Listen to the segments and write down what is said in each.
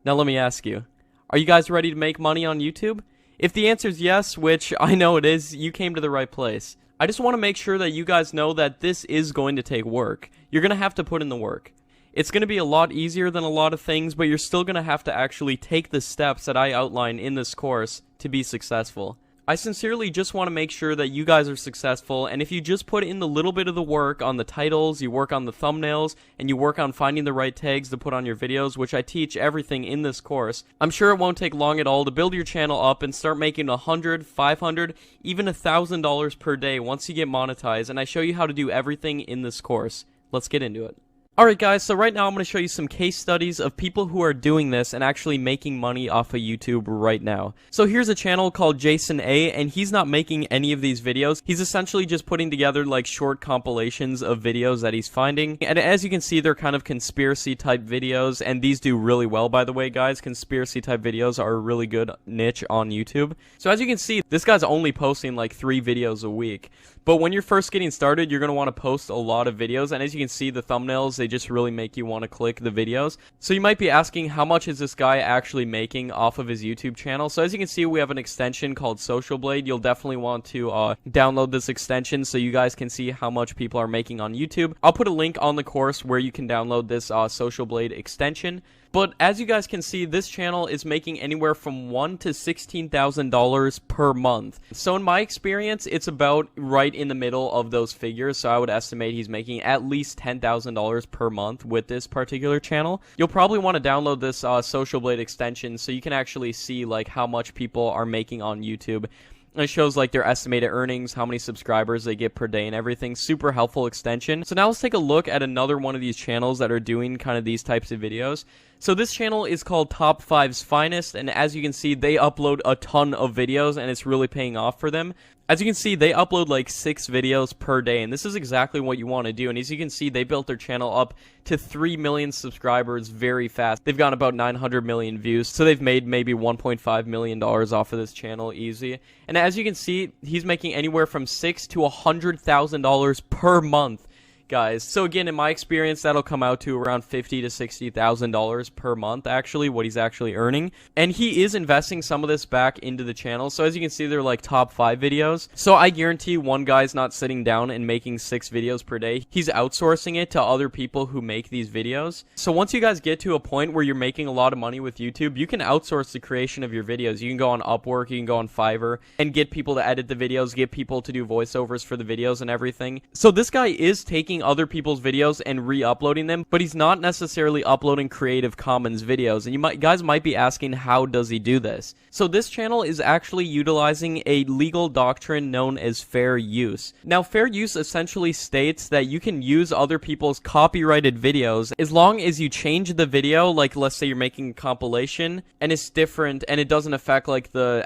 Now let me ask you, are you guys ready to make money on YouTube? If the answer is yes, which I know it is, you came to the right place. I just want to make sure that you guys know that this is going to take work. You're going to have to put in the work. It's going to be a lot easier than a lot of things, but you're still going to have to actually take the steps that I outline in this course to be successful. I sincerely just want to make sure that you guys are successful, and if you just put in the little bit of the work on the titles, you work on the thumbnails, and you work on finding the right tags to put on your videos, which I teach everything in this course, I'm sure it won't take long at all to build your channel up and start making $100, $500, even $1,000 per day once you get monetized, and I show you how to do everything in this course. Let's get into it. Alright guys, so right now I'm going to show you some case studies of people who are doing this and actually making money off of YouTube right now. So here's a channel called Jason A, and he's not making any of these videos. He's essentially just putting together like short compilations of videos that he's finding. And as you can see, they're kind of conspiracy type videos, and these do really well, by the way, guys. Conspiracy type videos are a really good niche on YouTube. So as you can see, this guy's only posting like 3 videos a week. But when you're first getting started, you're going to want to post a lot of videos, and as you can see, the thumbnails, they just really make you want to click the videos. So you might be asking, how much is this guy actually making off of his YouTube channel? So as you can see, we have an extension called Social Blade. You'll definitely want to download this extension so you guys can see how much people are making on YouTube. I'll put a link on the course where you can download this Social Blade extension. But as you guys can see, this channel is making anywhere from $1,000 to $16,000 per month. So in my experience, it's about right in the middle of those figures. So I would estimate he's making at least $10,000 per month with this particular channel. You'll probably want to download this Social Blade extension so you can actually see like how much people are making on YouTube. It shows like their estimated earnings, how many subscribers they get per day and everything. Super helpful extension. So now let's take a look at another one of these channels that are doing kind of these types of videos. So this channel is called Top 5's Finest, and as you can see, they upload a ton of videos, and it's really paying off for them. As you can see, they upload like 6 videos per day, and this is exactly what you want to do. And as you can see, they built their channel up to 3 million subscribers very fast. They've gotten about 900 million views, so they've made maybe $1.5 million off of this channel easy. And as you can see, he's making anywhere from $6,000 to $100,000 per month, guys. So again, in my experience, that'll come out to around $50,000 to $60,000 per month, actually, what he's actually earning. And he is investing some of this back into the channel. So as you can see, they're like top 5 videos. So I guarantee one guy's not sitting down and making 6 videos per day. He's outsourcing it to other people who make these videos. So once you guys get to a point where you're making a lot of money with YouTube, you can outsource the creation of your videos. You can go on Upwork, you can go on Fiverr, and get people to edit the videos, get people to do voiceovers for the videos and everything. So this guy is taking other people's videos and re-uploading them, but he's not necessarily uploading Creative Commons videos. And you guys might be asking, how does he do this? So this channel is actually utilizing a legal doctrine known as fair use. Now, fair use essentially states that you can use other people's copyrighted videos as long as you change the video, like let's say you're making a compilation and it's different and it doesn't affect like the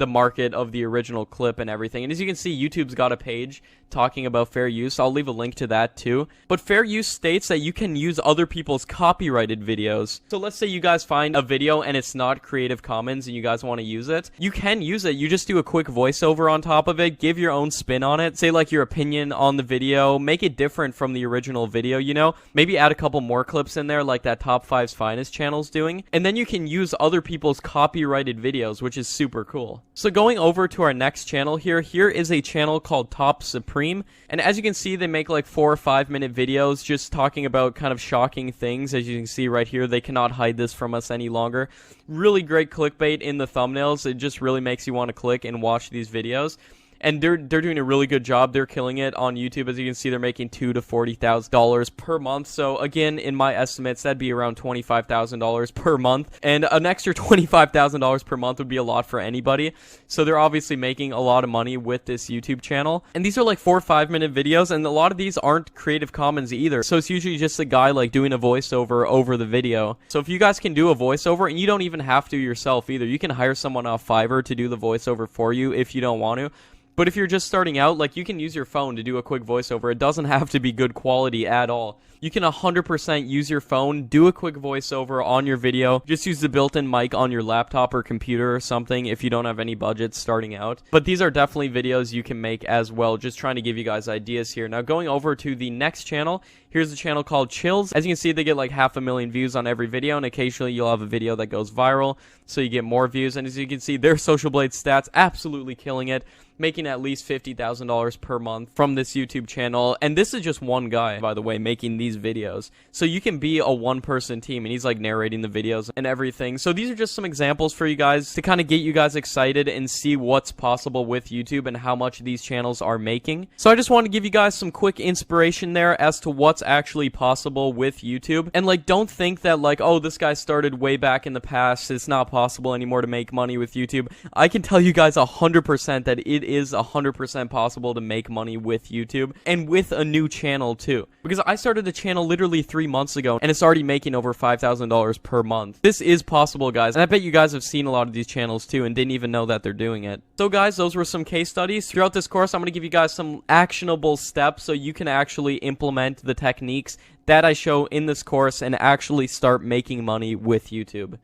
market of the original clip and everything. And as you can see, YouTube's got a page talking about fair use. I'll leave a link to that too. But fair use states that you can use other people's copyrighted videos. So let's say you guys find a video and it's not Creative Commons and you guys want to use it. You can use it. You just do a quick voiceover on top of it, give your own spin on it, say like your opinion on the video, make it different from the original video, you know? Maybe add a couple more clips in there like that Top 5's Finest channel's doing. And then you can use other people's copyrighted videos, which is super cool. So going over to our next channel here is a channel called Top Supreme. And as you can see, they make like 4 or 5 minute videos just talking about kind of shocking things. As you can see right here, they cannot hide this from us any longer. Really great clickbait in the thumbnails. It just really makes you want to click and watch these videos. And they're doing a really good job. They're killing it on YouTube. As you can see, they're making $2,000 to $40,000 per month. So again, in my estimates, that'd be around $25,000 per month. And an extra $25,000 per month would be a lot for anybody. So they're obviously making a lot of money with this YouTube channel. And these are like 4 or 5 minute videos, and a lot of these aren't Creative Commons either. So it's usually just a guy like doing a voiceover over the video. So if you guys can do a voiceover, and you don't even have to yourself either, you can hire someone off Fiverr to do the voiceover for you if you don't want to. But if you're just starting out, like, you can use your phone to do a quick voiceover. It doesn't have to be good quality at all. You can 100% use your phone, do a quick voiceover on your video. Just use the built-in mic on your laptop or computer or something if you don't have any budget starting out. But these are definitely videos you can make as well, just trying to give you guys ideas here. Now, going over to the next channel, here's a channel called Chills. As you can see, they get like 500,000 views on every video, and occasionally you'll have a video that goes viral, so you get more views. And as you can see, their Social Blade stats absolutely killing it, making at least $50,000 per month from this YouTube channel. And this is just one guy, by the way, making these videos. So you can be a one-person team, and he's like narrating the videos and everything. So these are just some examples for you guys to kind of get you guys excited and see what's possible with YouTube and how much these channels are making. So I just want to give you guys some quick inspiration there as to what's actually possible with YouTube. And like, don't think that like, oh, this guy started way back in the past, it's not possible anymore to make money with YouTube. I can tell you guys 100% that it is 100% possible to make money with YouTube, and with a new channel too, because I started a channel literally 3 months ago and it's already making over $5,000 per month. This is possible, guys, and I bet you guys have seen a lot of these channels too and didn't even know that they're doing it. So guys, those were some case studies. Throughout this course, I'm going to give you guys some actionable steps so you can actually implement the techniques that I show in this course and actually start making money with YouTube.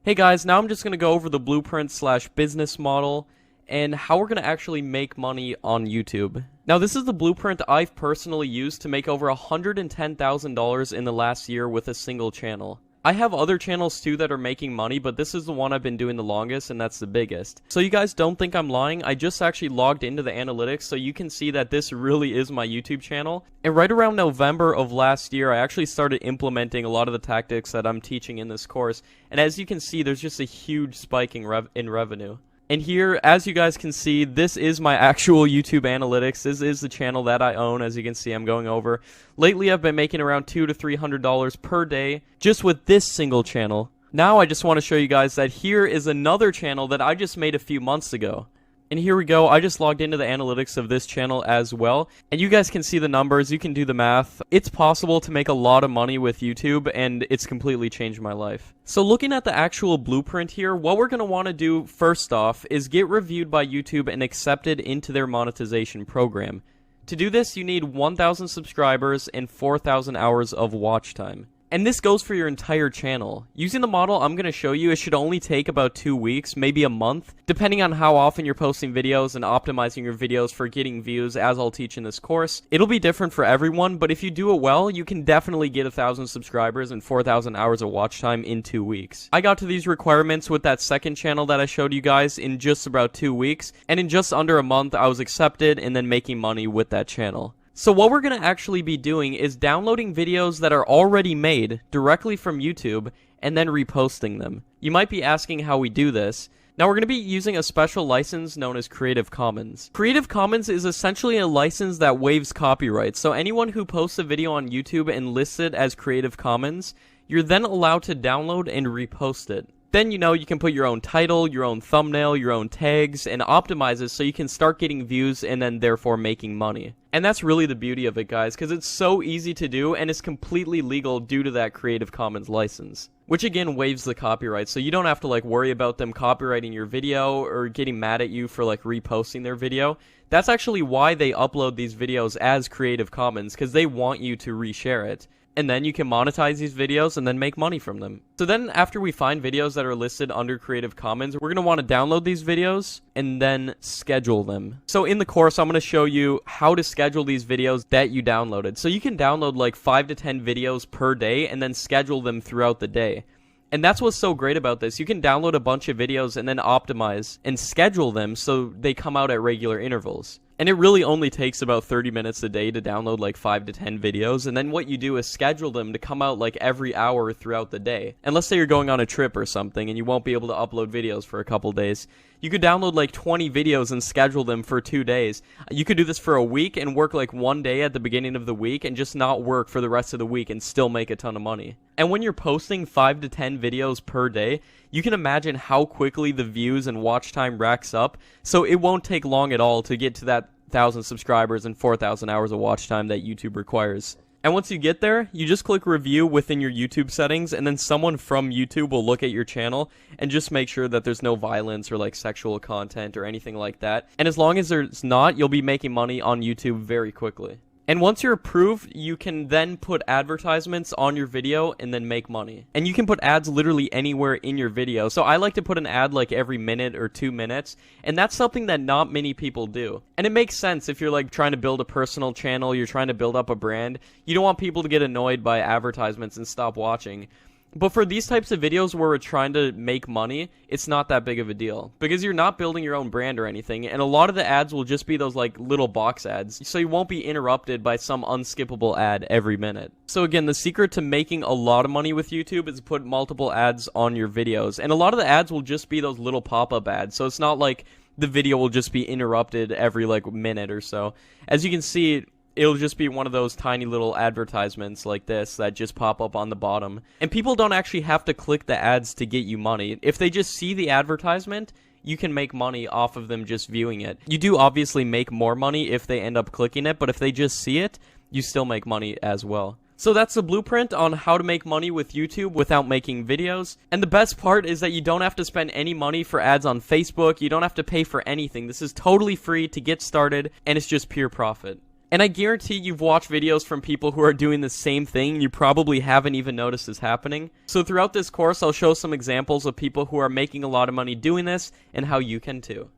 Hey guys, now I'm just going to go over the blueprint/business model and how we're going to actually make money on YouTube. Now, this is the blueprint I've personally used to make over $110,000 in the last year with a single channel. I have other channels too that are making money, but this is the one I've been doing the longest, and that's the biggest. So you guys don't think I'm lying. I just actually logged into the analytics so you can see that this really is my YouTube channel. And right around November of last year, I actually started implementing a lot of the tactics that I'm teaching in this course. And as you can see, there's just a huge spike in revenue. And here, as you guys can see, this is my actual YouTube analytics. This is the channel that I own. As you can see, I'm going over. Lately, I've been making around $200 to $300 per day just with this single channel. Now, I just want to show you guys that here is another channel that I just made a few months ago. And here we go. I just logged into the analytics of this channel as well. And you guys can see the numbers. You can do the math. It's possible to make a lot of money with YouTube, and it's completely changed my life. So looking at the actual blueprint here, what we're going to want to do first off is get reviewed by YouTube and accepted into their monetization program. To do this, you need 1,000 subscribers and 4,000 hours of watch time. And this goes for your entire channel. Using the model I'm going to show you, it should only take about 2 weeks, maybe a month, depending on how often you're posting videos and optimizing your videos for getting views, as I'll teach in this course. It'll be different for everyone, but if you do it well, you can definitely get 1,000 subscribers and 4,000 hours of watch time in 2 weeks. I got to these requirements with that second channel that I showed you guys in just about 2 weeks, and in just under a month, I was accepted and then making money with that channel. So what we're going to actually be doing is downloading videos that are already made directly from YouTube and then reposting them. You might be asking how we do this. Now we're going to be using a special license known as Creative Commons. Creative Commons is essentially a license that waives copyright. So anyone who posts a video on YouTube and lists it as Creative Commons, you're then allowed to download and repost it. Then, you know, you can put your own title, your own thumbnail, your own tags, and optimize it so you can start getting views and then therefore making money. And that's really the beauty of it, guys, because it's so easy to do and it's completely legal due to that Creative Commons license. Which again waives the copyright, so you don't have to like worry about them copyrighting your video or getting mad at you for like reposting their video. That's actually why they upload these videos as Creative Commons, because they want you to reshare it. And then you can monetize these videos and then make money from them. So then after we find videos that are listed under Creative Commons, we're going to want to download these videos and then schedule them. So in the course, I'm going to show you how to schedule these videos that you downloaded. So you can download like 5 to 10 videos per day and then schedule them throughout the day. And that's what's so great about this. You can download a bunch of videos and then optimize and schedule them so they come out at regular intervals. And it really only takes about 30 minutes a day to download like 5 to 10 videos, and then what you do is schedule them to come out like every hour throughout the day. And let's say you're going on a trip or something and you won't be able to upload videos for a couple days. You could download like 20 videos and schedule them for 2 days. You could do this for a week and work like 1 day at the beginning of the week and just not work for the rest of the week and still make a ton of money. And when you're posting 5 to 10 videos per day, you can imagine how quickly the views and watch time racks up, so it won't take long at all to get to that 1,000 subscribers and 4,000 hours of watch time that YouTube requires. And once you get there, you just click review within your YouTube settings, and then someone from YouTube will look at your channel and just make sure that there's no violence or like sexual content or anything like that. And as long as there's not, you'll be making money on YouTube very quickly. And once you're approved, you can then put advertisements on your video and then make money. And you can put ads literally anywhere in your video. So I like to put an ad like every minute or 2 minutes, and that's something that not many people do. And it makes sense if you're like trying to build a personal channel, you're trying to build up a brand. You don't want people to get annoyed by advertisements and stop watching. But for these types of videos where we're trying to make money, it's not that big of a deal. Because you're not building your own brand or anything, and a lot of the ads will just be those like little box ads, so you won't be interrupted by some unskippable ad every minute. So again, the secret to making a lot of money with YouTube is to put multiple ads on your videos. And a lot of the ads will just be those little pop-up ads, so it's not like the video will just be interrupted every like minute or so. As you can see, it'll just be one of those tiny little advertisements like this that just pop up on the bottom. And people don't actually have to click the ads to get you money. If they just see the advertisement, you can make money off of them just viewing it. You do obviously make more money if they end up clicking it, but if they just see it, you still make money as well. So that's the blueprint on how to make money with YouTube without making videos. And the best part is that you don't have to spend any money for ads on Facebook. You don't have to pay for anything. This is totally free to get started, and it's just pure profit. And I guarantee you've watched videos from people who are doing the same thing, and you probably haven't even noticed this happening. So throughout this course, I'll show some examples of people who are making a lot of money doing this, and how you can too.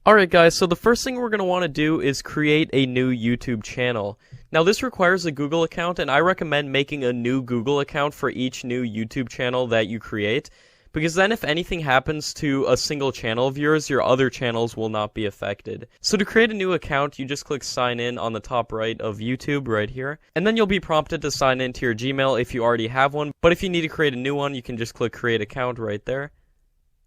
Alright guys, so the first thing we're going to want to do is create a new YouTube channel. Now this requires a Google account, and I recommend making a new Google account for each new YouTube channel that you create. Because then if anything happens to a single channel of yours, your other channels will not be affected. So to create a new account, you just click sign in on the top right of YouTube right here. And then you'll be prompted to sign into your Gmail if you already have one. But if you need to create a new one, you can just click create account right there.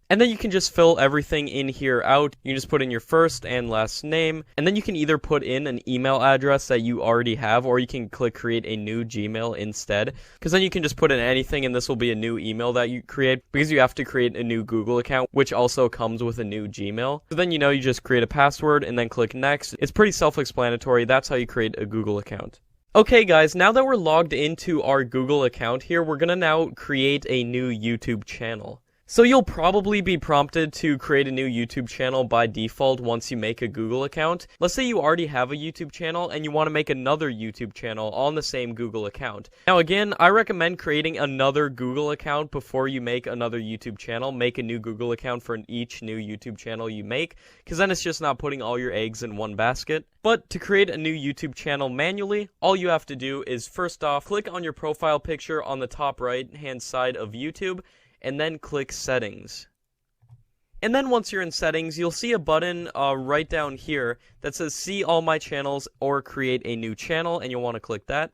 And then you can just fill everything in here out. You can just put in your first and last name. And then you can either put in an email address that you already have, or you can click create a new Gmail instead. Because then you can just put in anything, and this will be a new email that you create. Because you have to create a new Google account, which also comes with a new Gmail. So then you just create a password and then click next. It's pretty self-explanatory. That's how you create a Google account. Okay guys, now that we're logged into our Google account here, we're gonna now create a new YouTube channel. So you'll probably be prompted to create a new YouTube channel by default once you make a Google account. Let's say you already have a YouTube channel and you want to make another YouTube channel on the same Google account. Now again, I recommend creating another Google account before you make another YouTube channel. Make a new Google account for each new YouTube channel you make, because then it's just not putting all your eggs in one basket. But to create a new YouTube channel manually, all you have to do is first off, click on your profile picture on the top right hand side of YouTube, and then click settings. And then once you're in settings, you'll see a button right down here that says see all my channels or create a new channel, and you'll want to click that.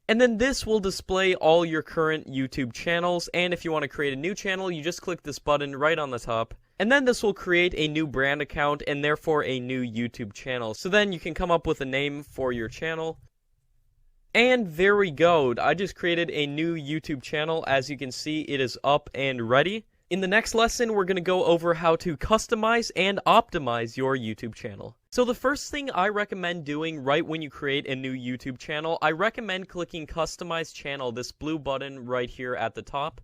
And then this will display all your current YouTube channels, and if you want to create a new channel, you just click this button right on the top. And then this will create a new brand account and therefore a new YouTube channel. So then you can come up with a name for your channel. And there we go, I just created a new YouTube channel. As you can see, it is up and ready. In the next lesson, we're going to go over how to customize and optimize your YouTube channel. So the first thing I recommend doing right when you create a new YouTube channel, I recommend clicking Customize Channel, this blue button right here at the top.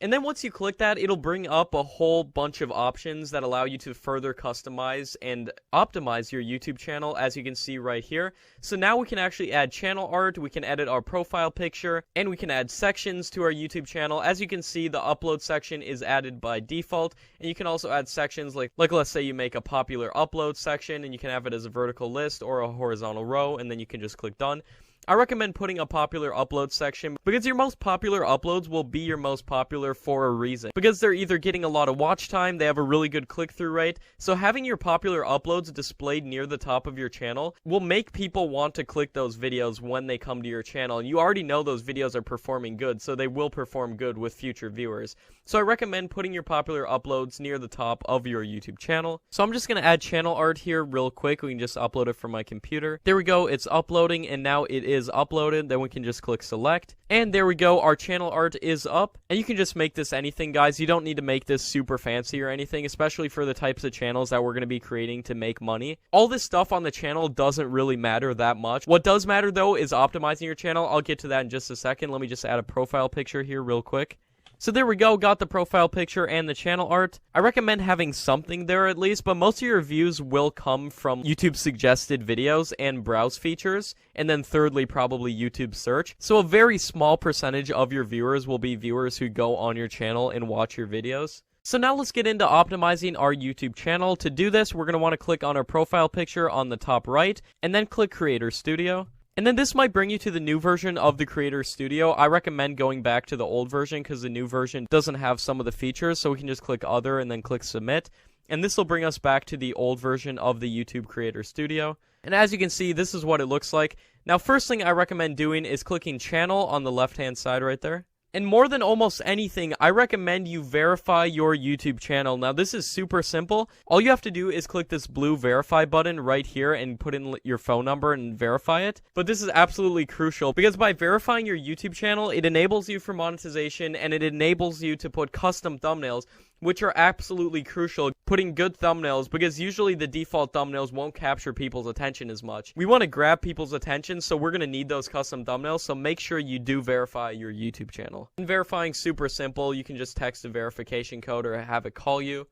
And then once you click that, it'll bring up a whole bunch of options that allow you to further customize and optimize your YouTube channel, as you can see right here. So now we can actually add channel art, we can edit our profile picture, and we can add sections to our YouTube channel. As you can see, the upload section is added by default, and you can also add sections like let's say you make a popular upload section, and you can have it as a vertical list or a horizontal row, and then you can just click done. I recommend putting a popular upload section because your most popular uploads will be your most popular for a reason. Because they're either getting a lot of watch time, they have a really good click-through rate, so having your popular uploads displayed near the top of your channel will make people want to click those videos when they come to your channel. And you already know those videos are performing good, so they will perform good with future viewers. So I recommend putting your popular uploads near the top of your YouTube channel. So I'm just going to add channel art here real quick. We can just upload it from my computer. There we go, it's uploading, and now it is is uploaded. Then we can just click select. And there we go, our channel art is up. And you can just make this anything, guys. You don't need to make this super fancy or anything, especially for the types of channels that we're going to be creating to make money. All this stuff on the channel doesn't really matter that much. What does matter, though, is optimizing your channel. I'll get to that in just a second. Let me just add a profile picture here real quick. So there we go, got the profile picture and the channel art. I recommend having something there at least, but most of your views will come from YouTube suggested videos and browse features, and then thirdly, probably YouTube search. So a very small percentage of your viewers will be viewers who go on your channel and watch your videos. So now let's get into optimizing our YouTube channel. To do this, we're going to want to click on our profile picture on the top right, and then click Creator Studio. And then this might bring you to the new version of the Creator Studio. I recommend going back to the old version because the new version doesn't have some of the features, so we can just click Other and then click Submit. And this will bring us back to the old version of the YouTube Creator Studio. And as you can see, this is what it looks like. Now, first thing I recommend doing is clicking Channel on the left-hand side right there. And more than almost anything, I recommend you verify your YouTube channel. Now, this is super simple. All you have to do is click this blue verify button right here and put in your phone number and verify it. But this is absolutely crucial because by verifying your YouTube channel, it enables you for monetization and it enables you to put custom thumbnails, which are absolutely crucial. Putting good thumbnails, because usually the default thumbnails won't capture people's attention as much. We want to grab people's attention, so we're going to need those custom thumbnails, so make sure you do verify your YouTube channel. And verifying super simple. You can just text a verification code or have it call you.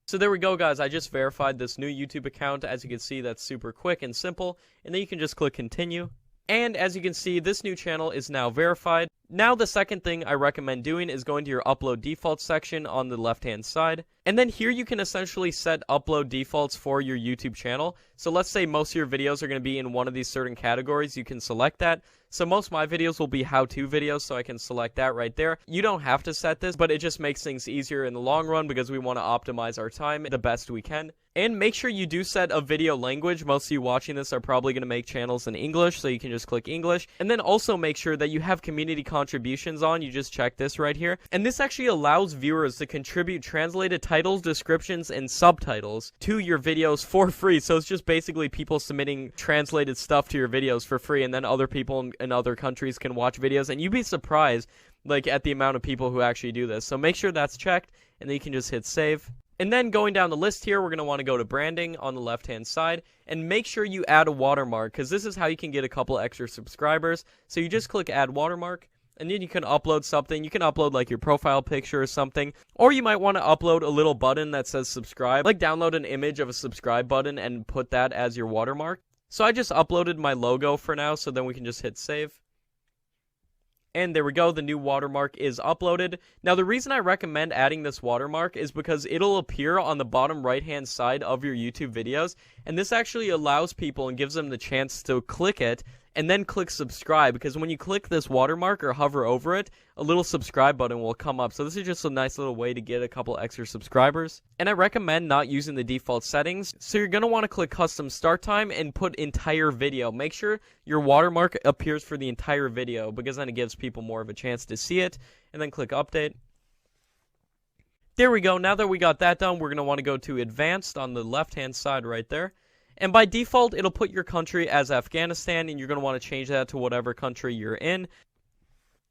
So there we go, guys. I just verified this new YouTube account. As you can see, that's super quick and simple. And then you can just click continue. And as you can see, this new channel is now verified. Now the second thing I recommend doing is going to your upload defaults section on the left hand side. And then here you can essentially set upload defaults for your YouTube channel. So let's say most of your videos are going to be in one of these certain categories. You can select that. So most of my videos will be how-to videos, so I can select that right there. You don't have to set this, but it just makes things easier in the long run because we want to optimize our time the best we can. And make sure you do set a video language. Most of you watching this are probably going to make channels in English, so you can just click English. And then also make sure that you have community contributions on. You just check this right here. And this actually allows viewers to contribute translated titles, descriptions, and subtitles to your videos for free. So it's just basically people submitting translated stuff to your videos for free, and then other people in other countries can watch videos. And you'd be surprised, like, at the amount of people who actually do this. So make sure that's checked, and then you can just hit save. And then going down the list here, we're going to want to go to branding on the left-hand side and make sure you add a watermark because this is how you can get a couple extra subscribers. So you just click add watermark and then you can upload something. You can upload like your profile picture or something, or you might want to upload a little button that says subscribe, like download an image of a subscribe button and put that as your watermark. So I just uploaded my logo for now, so then we can just hit save. And there we go, the new watermark is uploaded. Now the reason I recommend adding this watermark is because it'll appear on the bottom right hand side of your YouTube videos, and this actually allows people and gives them the chance to click it and then click subscribe, because when you click this watermark or hover over it, a little subscribe button will come up. So this is just a nice little way to get a couple extra subscribers. And I recommend not using the default settings. So you're going to want to click custom start time and put entire video. Make sure your watermark appears for the entire video, because then it gives people more of a chance to see it. And then click update. There we go. Now that we got that done, we're going to want to go to advanced on the left hand side right there. And by default, it'll put your country as Afghanistan, and you're going to want to change that to whatever country you're in.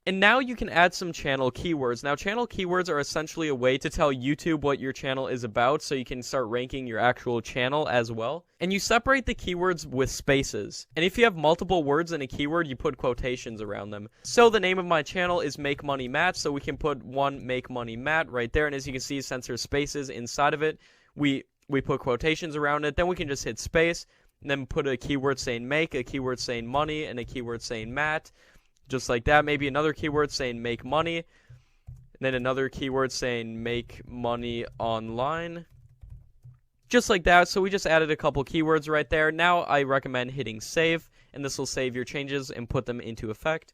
And now you can add some channel keywords. Now, channel keywords are essentially a way to tell YouTube what your channel is about, so you can start ranking your actual channel as well. And you separate the keywords with spaces. And if you have multiple words in a keyword, you put quotations around them. So the name of my channel is Make Money Matt, so we can put one Make Money Matt right there. And as you can see, since there's spaces inside of it, we put quotations around it. Then we can just hit space and then put a keyword saying make, a keyword saying money, and a keyword saying Matt. Just like that. Maybe another keyword saying make money, and then another keyword saying make money online. Just like that. So we just added a couple keywords right there. Now I recommend hitting save, and this will save your changes and put them into effect.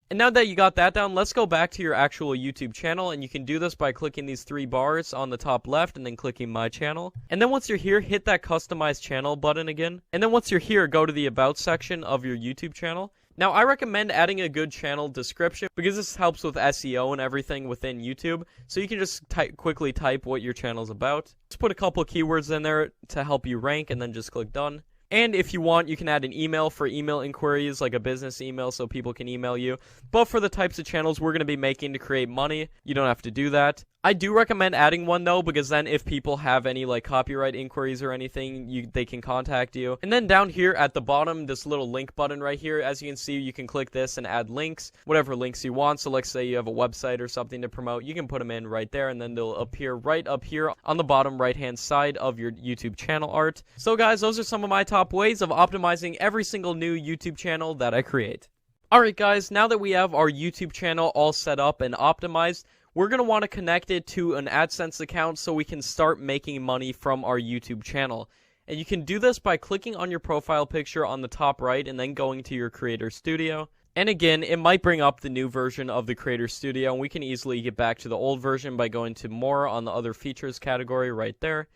And now that you got that down, let's go back to your actual YouTube channel, and you can do this by clicking these three bars on the top left and then clicking my channel. And then once you're here, hit that customize channel button again. And then once you're here, go to the about section of your YouTube channel. Now, I recommend adding a good channel description because this helps with SEO and everything within YouTube. So you can just quickly type what your channel's about. Just put a couple keywords in there to help you rank and then just click done. And if you want, you can add an email for email inquiries, like a business email so people can email you. But for the types of channels we're going to be making to create money, you don't have to do that. I do recommend adding one though, because then if people have any like copyright inquiries or anything, they can contact you. And then down here at the bottom, this little link button right here, as you can see, you can click this and add links, whatever links you want. So let's say you have a website or something to promote, you can put them in right there, and then they'll appear right up here on the bottom right hand side of your YouTube channel art. So guys, those are some of my top ways of optimizing every single new YouTube channel that I create. Alright guys, now that we have our YouTube channel all set up and optimized, we're going to want to connect it to an Adsense account so we can start making money from our YouTube channel. And you can do this by clicking on your profile picture on the top right and then going to your Creator Studio. And again, it might bring up the new version of the Creator Studio, and we can easily get back to the old version by going to More on the Other Features category right there.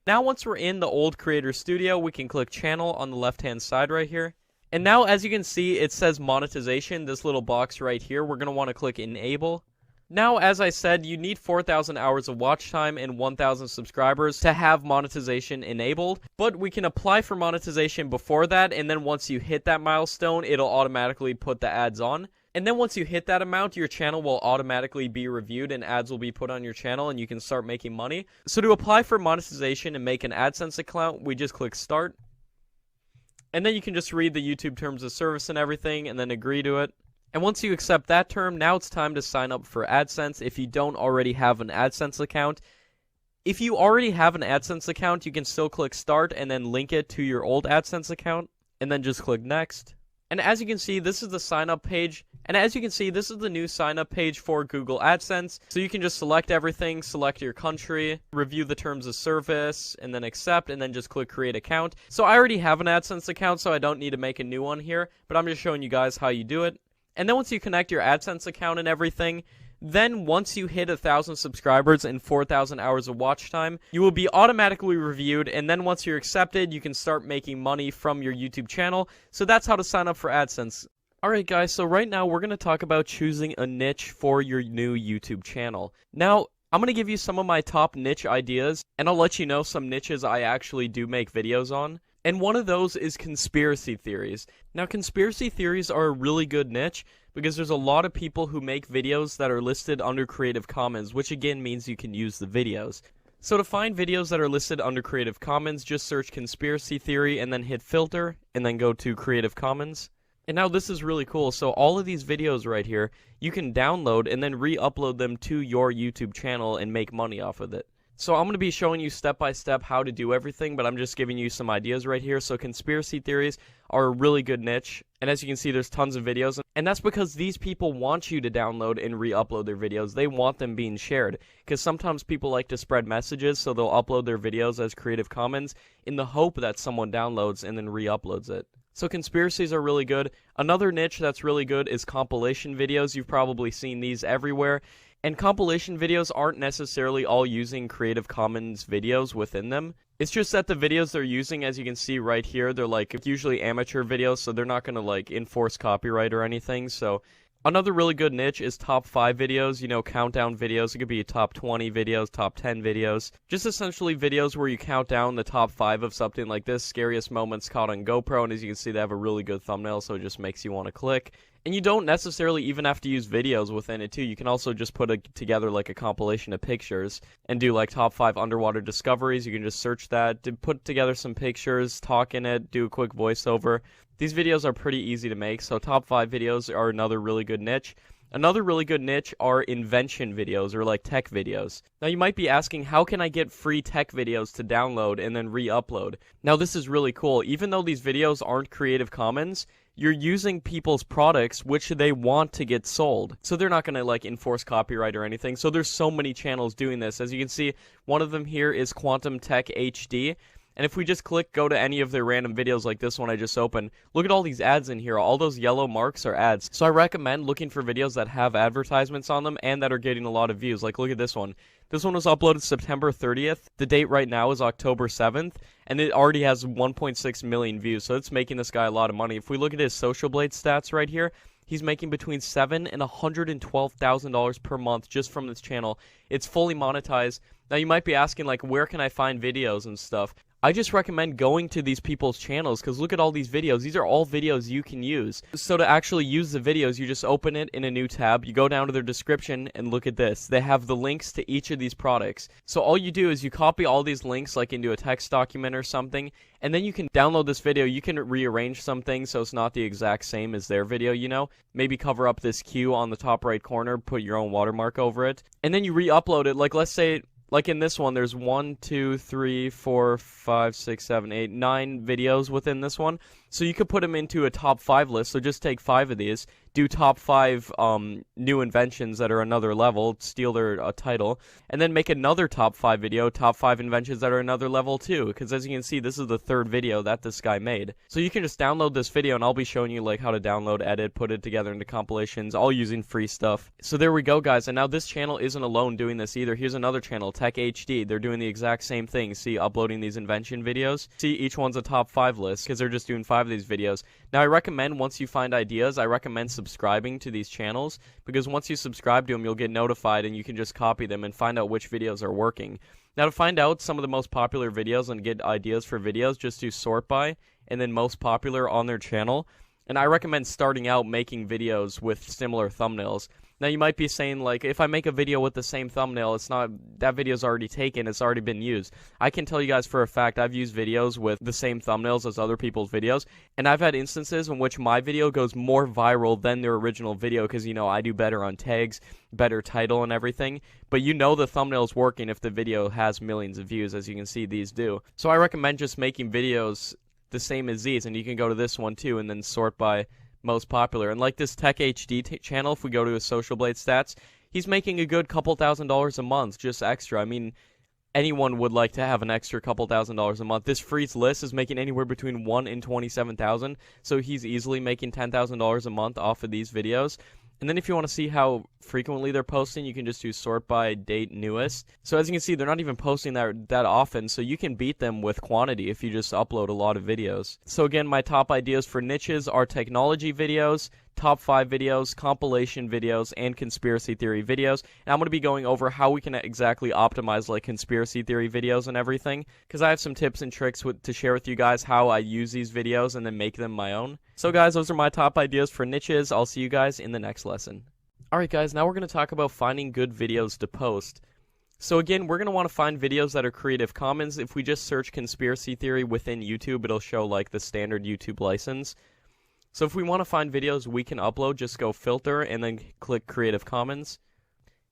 Now once we're in the old Creator Studio, we can click Channel on the left-hand side right here. And now as you can see, it says monetization, this little box right here. We're going to want to click Enable. Now, as I said, you need 4,000 hours of watch time and 1,000 subscribers to have monetization enabled, but we can apply for monetization before that, and then once you hit that milestone, it'll automatically put the ads on. And then once you hit that amount, your channel will automatically be reviewed and ads will be put on your channel and you can start making money. So to apply for monetization and make an Adsense account, we just click Start. And then you can just read the YouTube terms of service and everything and then agree to it. And once you accept that term, now it's time to sign up for Adsense if you don't already have an Adsense account. If you already have an Adsense account, you can still click Start and then link it to your old Adsense account, and then just click Next. And as you can see, this is the sign up page. And as you can see, this is the new sign up page for Google Adsense. So you can just select everything, select your country, review the terms of service, and then accept, and then just click create account. So I already have an Adsense account, so I don't need to make a new one here, but I'm just showing you guys how you do it. And then once you connect your Adsense account and everything, then once you hit 1,000 subscribers and 4,000 hours of watch time, you will be automatically reviewed, and then once you're accepted, you can start making money from your YouTube channel. So that's how to sign up for Adsense. Alright guys, so right now we're going to talk about choosing a niche for your new YouTube channel. Now, I'm going to give you some of my top niche ideas, and I'll let you know some niches I actually do make videos on. And one of those is conspiracy theories. Now, conspiracy theories are a really good niche because there's a lot of people who make videos that are listed under Creative Commons, which again means you can use the videos. So to find videos that are listed under Creative Commons, just search conspiracy theory and then hit filter and then go to Creative Commons. And now this is really cool. So all of these videos right here, you can download and then re-upload them to your YouTube channel and make money off of it. So I'm going to be showing you step by step how to do everything, but I'm just giving you some ideas right here. So conspiracy theories are a really good niche, and as you can see, there's tons of videos, and that's because these people want you to download and re-upload their videos. They want them being shared, because sometimes people like to spread messages, so they'll upload their videos as Creative Commons in the hope that someone downloads and then re-uploads it. So conspiracies are really good. Another niche that's really good is compilation videos. You've probably seen these everywhere. And compilation videos aren't necessarily all using Creative Commons videos within them. It's just that the videos they're using, as you can see right here, they're like usually amateur videos, so they're not going to like enforce copyright or anything. So another really good niche is top 5 videos, you know, countdown videos. It could be top 20 videos, top 10 videos. Just essentially videos where you count down the top 5 of something like this, scariest moments caught on GoPro, and as you can see, they have a really good thumbnail, so it just makes you want to click. And you don't necessarily even have to use videos within it too. You can also just put together like a compilation of pictures and do like top 5 underwater discoveries. You can just search that, put together some pictures, talk in it, do a quick voiceover. These videos are pretty easy to make, so top 5 videos are another really good niche. Another really good niche are invention videos or like tech videos. Now you might be asking, how can I get free tech videos to download and then re-upload? Now this is really cool. Even though these videos aren't Creative Commons, you're using people's products which they want to get sold. So they're not going to like enforce copyright or anything. So there's so many channels doing this. As you can see, one of them here is Quantum Tech HD. And if we just click go to any of their random videos like this one I just opened, look at all these ads in here. All those yellow marks are ads. So I recommend looking for videos that have advertisements on them and that are getting a lot of views. Like look at this one. This one was uploaded September 30th. The date right now is October 7th. And it already has 1.6 million views. So it's making this guy a lot of money. If we look at his Social Blade stats right here, he's making between $7,000 and $112,000 per month just from this channel. It's fully monetized. Now you might be asking like, where can I find videos and stuff? I just recommend going to these people's channels because look at all these videos. These are all videos you can use. So to actually use the videos, you just open it in a new tab, you go down to their description, and look at this. They have the links to each of these products. So all you do is you copy all these links like into a text document or something, and then you can download this video. You can rearrange some things so it's not the exact same as their video, you know? Maybe cover up this Q on the top right corner, put your own watermark over it, and then you re-upload it. Like, let's say, like in this one, there's 1, 2, 3, 4, 5, 6, 7, 8, 9 videos within this one. So you could put them into a top 5 list. So just take 5 of these, do top 5 new inventions that are another level, steal their title, and then make another top 5 video, top 5 inventions that are another level too. Because as you can see, this is the 3rd video that this guy made. So you can just download this video, and I'll be showing you like how to download, edit, put it together into compilations, all using free stuff. So there we go, guys. And now this channel isn't alone doing this either. Here's another channel, Tech HD. They're doing the exact same thing. See, uploading these invention videos. See, each one's a top 5 list because they're just doing 5 of these videos. Now I recommend, once you find ideas, I recommend subscribing to these channels, because once you subscribe to them, you'll get notified and you can just copy them and find out which videos are working. Now to find out some of the most popular videos and get ideas for videos, just do sort by and then most popular on their channel. And I recommend starting out making videos with similar thumbnails. Now you might be saying, like, if I make a video with the same thumbnail, it's not, that video's already taken, it's already been used. I can tell you guys for a fact, I've used videos with the same thumbnails as other people's videos, and I've had instances in which my video goes more viral than their original video, because, you know, I do better on tags, better title and everything, but you know the thumbnail's working if the video has millions of views, as you can see these do. So I recommend just making videos the same as these, and you can go to this one too, and then sort by most popular. And like this Tech HD channel, if we go to his Social Blade stats, he's making a good couple $1,000s a month, just extra. I mean, anyone would like to have an extra couple $1,000s a month. This Freeze list is making anywhere between 1 and 27,000, so he's easily making $10,000 a month off of these videos. And then if you want to see how frequently they're posting, you can just do sort by date newest. So as you can see, they're not even posting that often, so you can beat them with quantity if you just upload a lot of videos. So again, my top ideas for niches are technology videos, top 5 videos, compilation videos, and conspiracy theory videos. And I'm going to be going over how we can exactly optimize like conspiracy theory videos and everything, because I have some tips and tricks to share with you guys how I use these videos and then make them my own. So guys, those are my top ideas for niches. I'll see you guys in the next lesson. Alright guys, now we're going to talk about finding good videos to post. So again, we're going to want to find videos that are Creative Commons. If we just search conspiracy theory within YouTube, it'll show like the standard YouTube license. So if we want to find videos we can upload, just go filter and then click Creative Commons.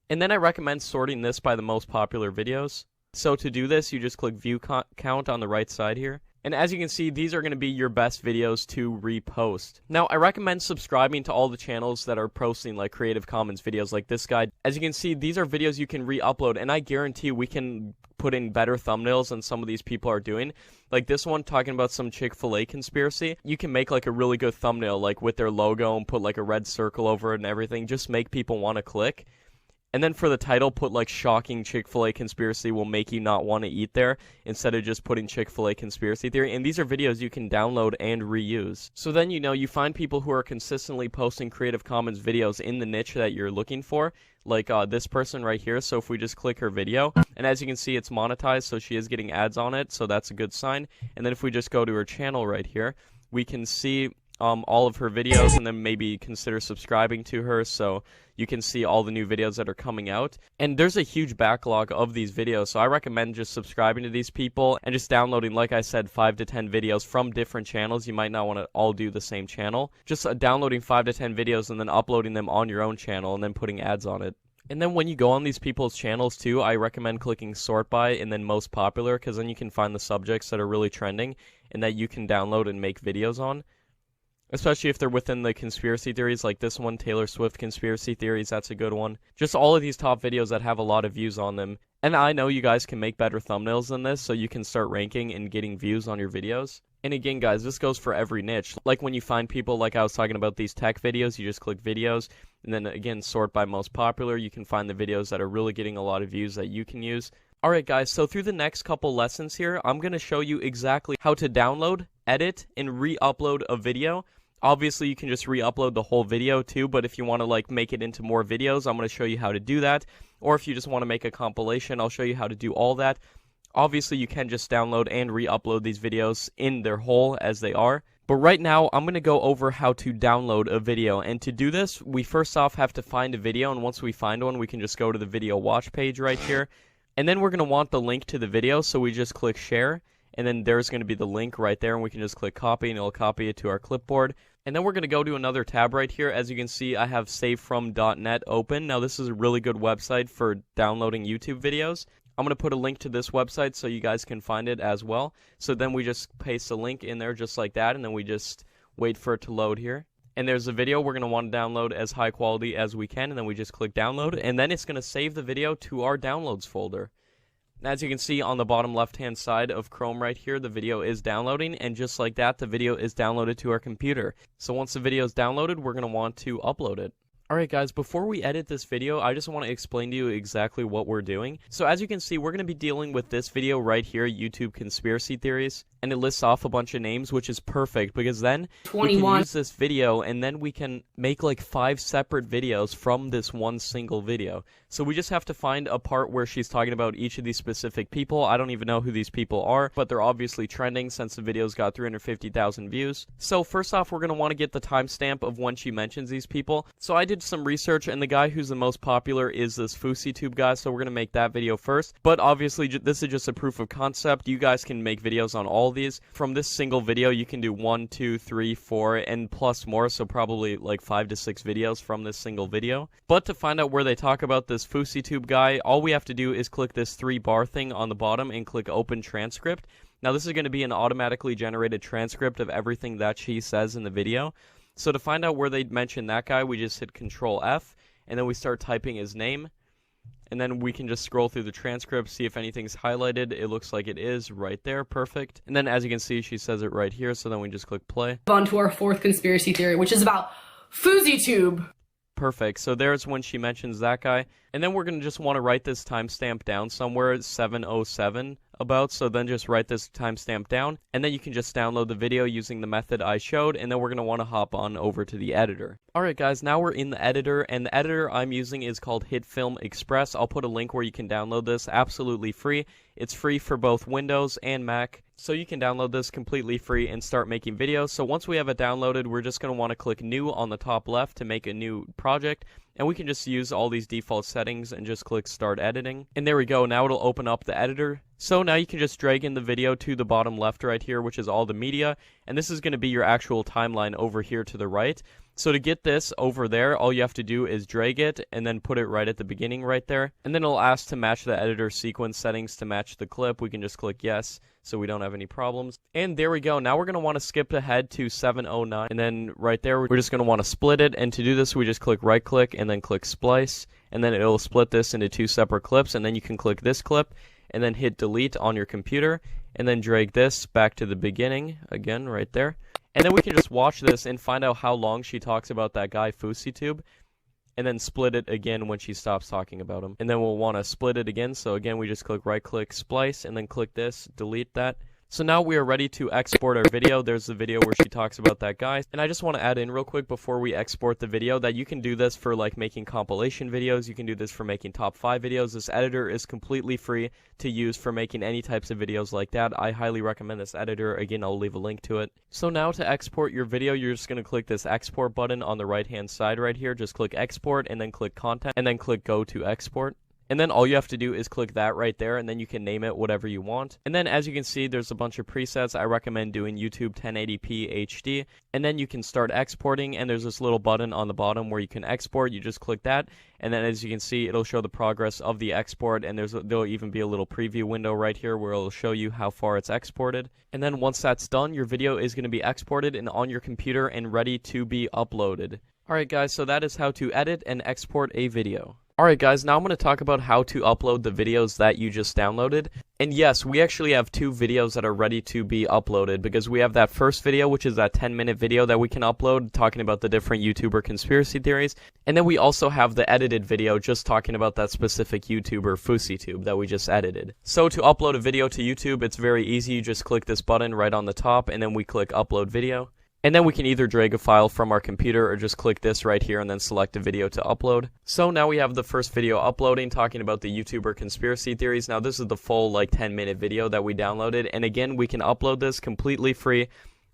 And then I recommend sorting this by the most popular videos. So to do this, you just click view count on the right side here. And as you can see, these are going to be your best videos to repost. Now, I recommend subscribing to all the channels that are posting like Creative Commons videos like this guy. As you can see, these are videos you can re-upload, and I guarantee we can put in better thumbnails than some of these people are doing. Like this one talking about some Chick-fil-A conspiracy. You can make like a really good thumbnail like with their logo and put like a red circle over it and everything. Just make people want to click. And then for the title, put like shocking Chick-fil-A conspiracy will make you not want to eat there, instead of just putting Chick-fil-A conspiracy theory. And these are videos you can download and reuse. So then, you know, you find people who are consistently posting Creative Commons videos in the niche that you're looking for, like this person right here. So if we just click her video, and as you can see, it's monetized, so she is getting ads on it, so that's a good sign. And then if we just go to her channel right here, we can see all of her videos, and then maybe consider subscribing to her so you can see all the new videos that are coming out. And there's a huge backlog of these videos, so I recommend just subscribing to these people and just downloading, like I said, 5 to 10 videos from different channels. You might not want to all do the same channel. Just downloading 5 to 10 videos and then uploading them on your own channel and then putting ads on it. And then when you go on these people's channels too, I recommend clicking sort by and then most popular, because then you can find the subjects that are really trending and that you can download and make videos on. Especially if they're within the conspiracy theories, like this one, Taylor Swift conspiracy theories, that's a good one. Just all of these top videos that have a lot of views on them. And I know you guys can make better thumbnails than this, so you can start ranking and getting views on your videos. And again, guys, this goes for every niche. Like when you find people, like I was talking about these tech videos, you just click videos, and then again, sort by most popular. You can find the videos that are really getting a lot of views that you can use. Alright guys, so through the next couple lessons here, I'm going to show you exactly how to download, edit, and re-upload a video. Obviously, you can just re-upload the whole video too, but if you want to like make it into more videos, I'm going to show you how to do that. Or if you just want to make a compilation, I'll show you how to do all that. Obviously, you can just download and re-upload these videos in their whole as they are. But right now, I'm going to go over how to download a video. And to do this, we first off have to find a video. And once we find one, we can just go to the video watch page right here. And then we're going to want the link to the video. So we just click share. And then there's going to be the link right there. And we can just click copy and it'll copy it to our clipboard. And then we're going to go to another tab right here. As you can see, I have savefrom.net open. Now, this is a really good website for downloading YouTube videos. I'm going to put a link to this website so you guys can find it as well. So then we just paste a link in there just like that, and then we just wait for it to load here. And there's a video we're going to want to download as high quality as we can, and then we just click download, and then it's going to save the video to our downloads folder. As you can see on the bottom left-hand side of Chrome right here, the video is downloading, and just like that, the video is downloaded to our computer. So once the video is downloaded, we're going to want to upload it. Alright guys, before we edit this video, I just want to explain to you exactly what we're doing. So as you can see, we're going to be dealing with this video right here, YouTube Conspiracy Theories, and it lists off a bunch of names, which is perfect, because then we can use this video, and then we can make like 5 separate videos from this one single video. So we just have to find a part where she's talking about each of these specific people. I don't even know who these people are, but they're obviously trending since the video's got 350,000 views. So first off, we're going to want to get the timestamp of when she mentions these people. So I did some research, and the guy who's the most popular is this FouseyTube guy, so we're going to make that video first. But obviously, this is just a proof of concept. You guys can make videos on all these. From this single video, you can do 1, 2, 3, 4, and plus more, so probably like 5 to 6 videos from this single video. But to find out where they talk about this FouseyTube guy, all we have to do is click this 3-bar thing on the bottom and click Open Transcript. Now, this is going to be an automatically generated transcript of everything that she says in the video. So to find out where they mention that guy, we just hit Control F, and then we start typing his name. And then we can just scroll through the transcript, see if anything's highlighted. It looks like it is right there. Perfect. And then as you can see, she says it right here. So then we just click play. On to our 4th conspiracy theory, which is about FouseyTube. Perfect. So there's when she mentions that guy. And then we're going to just want to write this timestamp down somewhere, 707 about. So then just write this timestamp down. And then you can just download the video using the method I showed. And then we're going to want to hop on over to the editor. Alright guys, now we're in the editor. And the editor I'm using is called HitFilm Express. I'll put a link where you can download this absolutely free. It's free for both Windows and Mac. So you can download this completely free and start making videos. So once we have it downloaded, we're just going to want to click New on the top left to make a new project. And we can just use all these default settings and just click Start Editing. And there we go. Now it'll open up the editor. So now you can just drag in the video to the bottom left right here, which is all the media. And this is going to be your actual timeline over here to the right. So to get this over there, all you have to do is drag it and then put it right at the beginning right there. And then it'll ask to match the editor sequence settings to match the clip. We can just click yes, so we don't have any problems. And there we go. Now we're going to want to skip ahead to 709. And then right there, we're just going to want to split it. And to do this, we just click right click and then click splice. And then it'll split this into 2 separate clips. And then you can click this clip and then hit delete on your computer. And then drag this back to the beginning again right there. And then we can just watch this and find out how long she talks about that guy FouseyTube, and then split it again when she stops talking about him. And then we'll want to split it again, so again we just click right click splice and then click this, delete that. So now we are ready to export our video. There's the video where she talks about that guy. And I just want to add in real quick before we export the video that you can do this for like making compilation videos. You can do this for making top 5 videos. This editor is completely free to use for making any types of videos like that. I highly recommend this editor. Again, I'll leave a link to it. So now to export your video, you're just going to click this export button on the right hand side right here. Just click export and then click content and then click go to export. And then all you have to do is click that right there, and then you can name it whatever you want. And then as you can see, there's a bunch of presets. I recommend doing YouTube 1080p HD. And then you can start exporting, and there's this little button on the bottom where you can export. You just click that, and then as you can see, it'll show the progress of the export, and there'll even be a little preview window right here where it'll show you how far it's exported. And then once that's done, your video is going to be exported and on your computer and ready to be uploaded. Alright guys, so that is how to edit and export a video. Alright guys, now I'm going to talk about how to upload the videos that you just downloaded. And yes, we actually have 2 videos that are ready to be uploaded, because we have that first video, which is that 10-minute video that we can upload talking about the different YouTuber conspiracy theories. And then we also have the edited video just talking about that specific YouTuber, FouseyTube, that we just edited. So to upload a video to YouTube, it's very easy. You just click this button right on the top, and then we click upload video. And then we can either drag a file from our computer or just click this right here and then select a video to upload. So now we have the first video uploading, talking about the YouTuber conspiracy theories. Now this is the full like 10-minute video that we downloaded, and again we can upload this completely free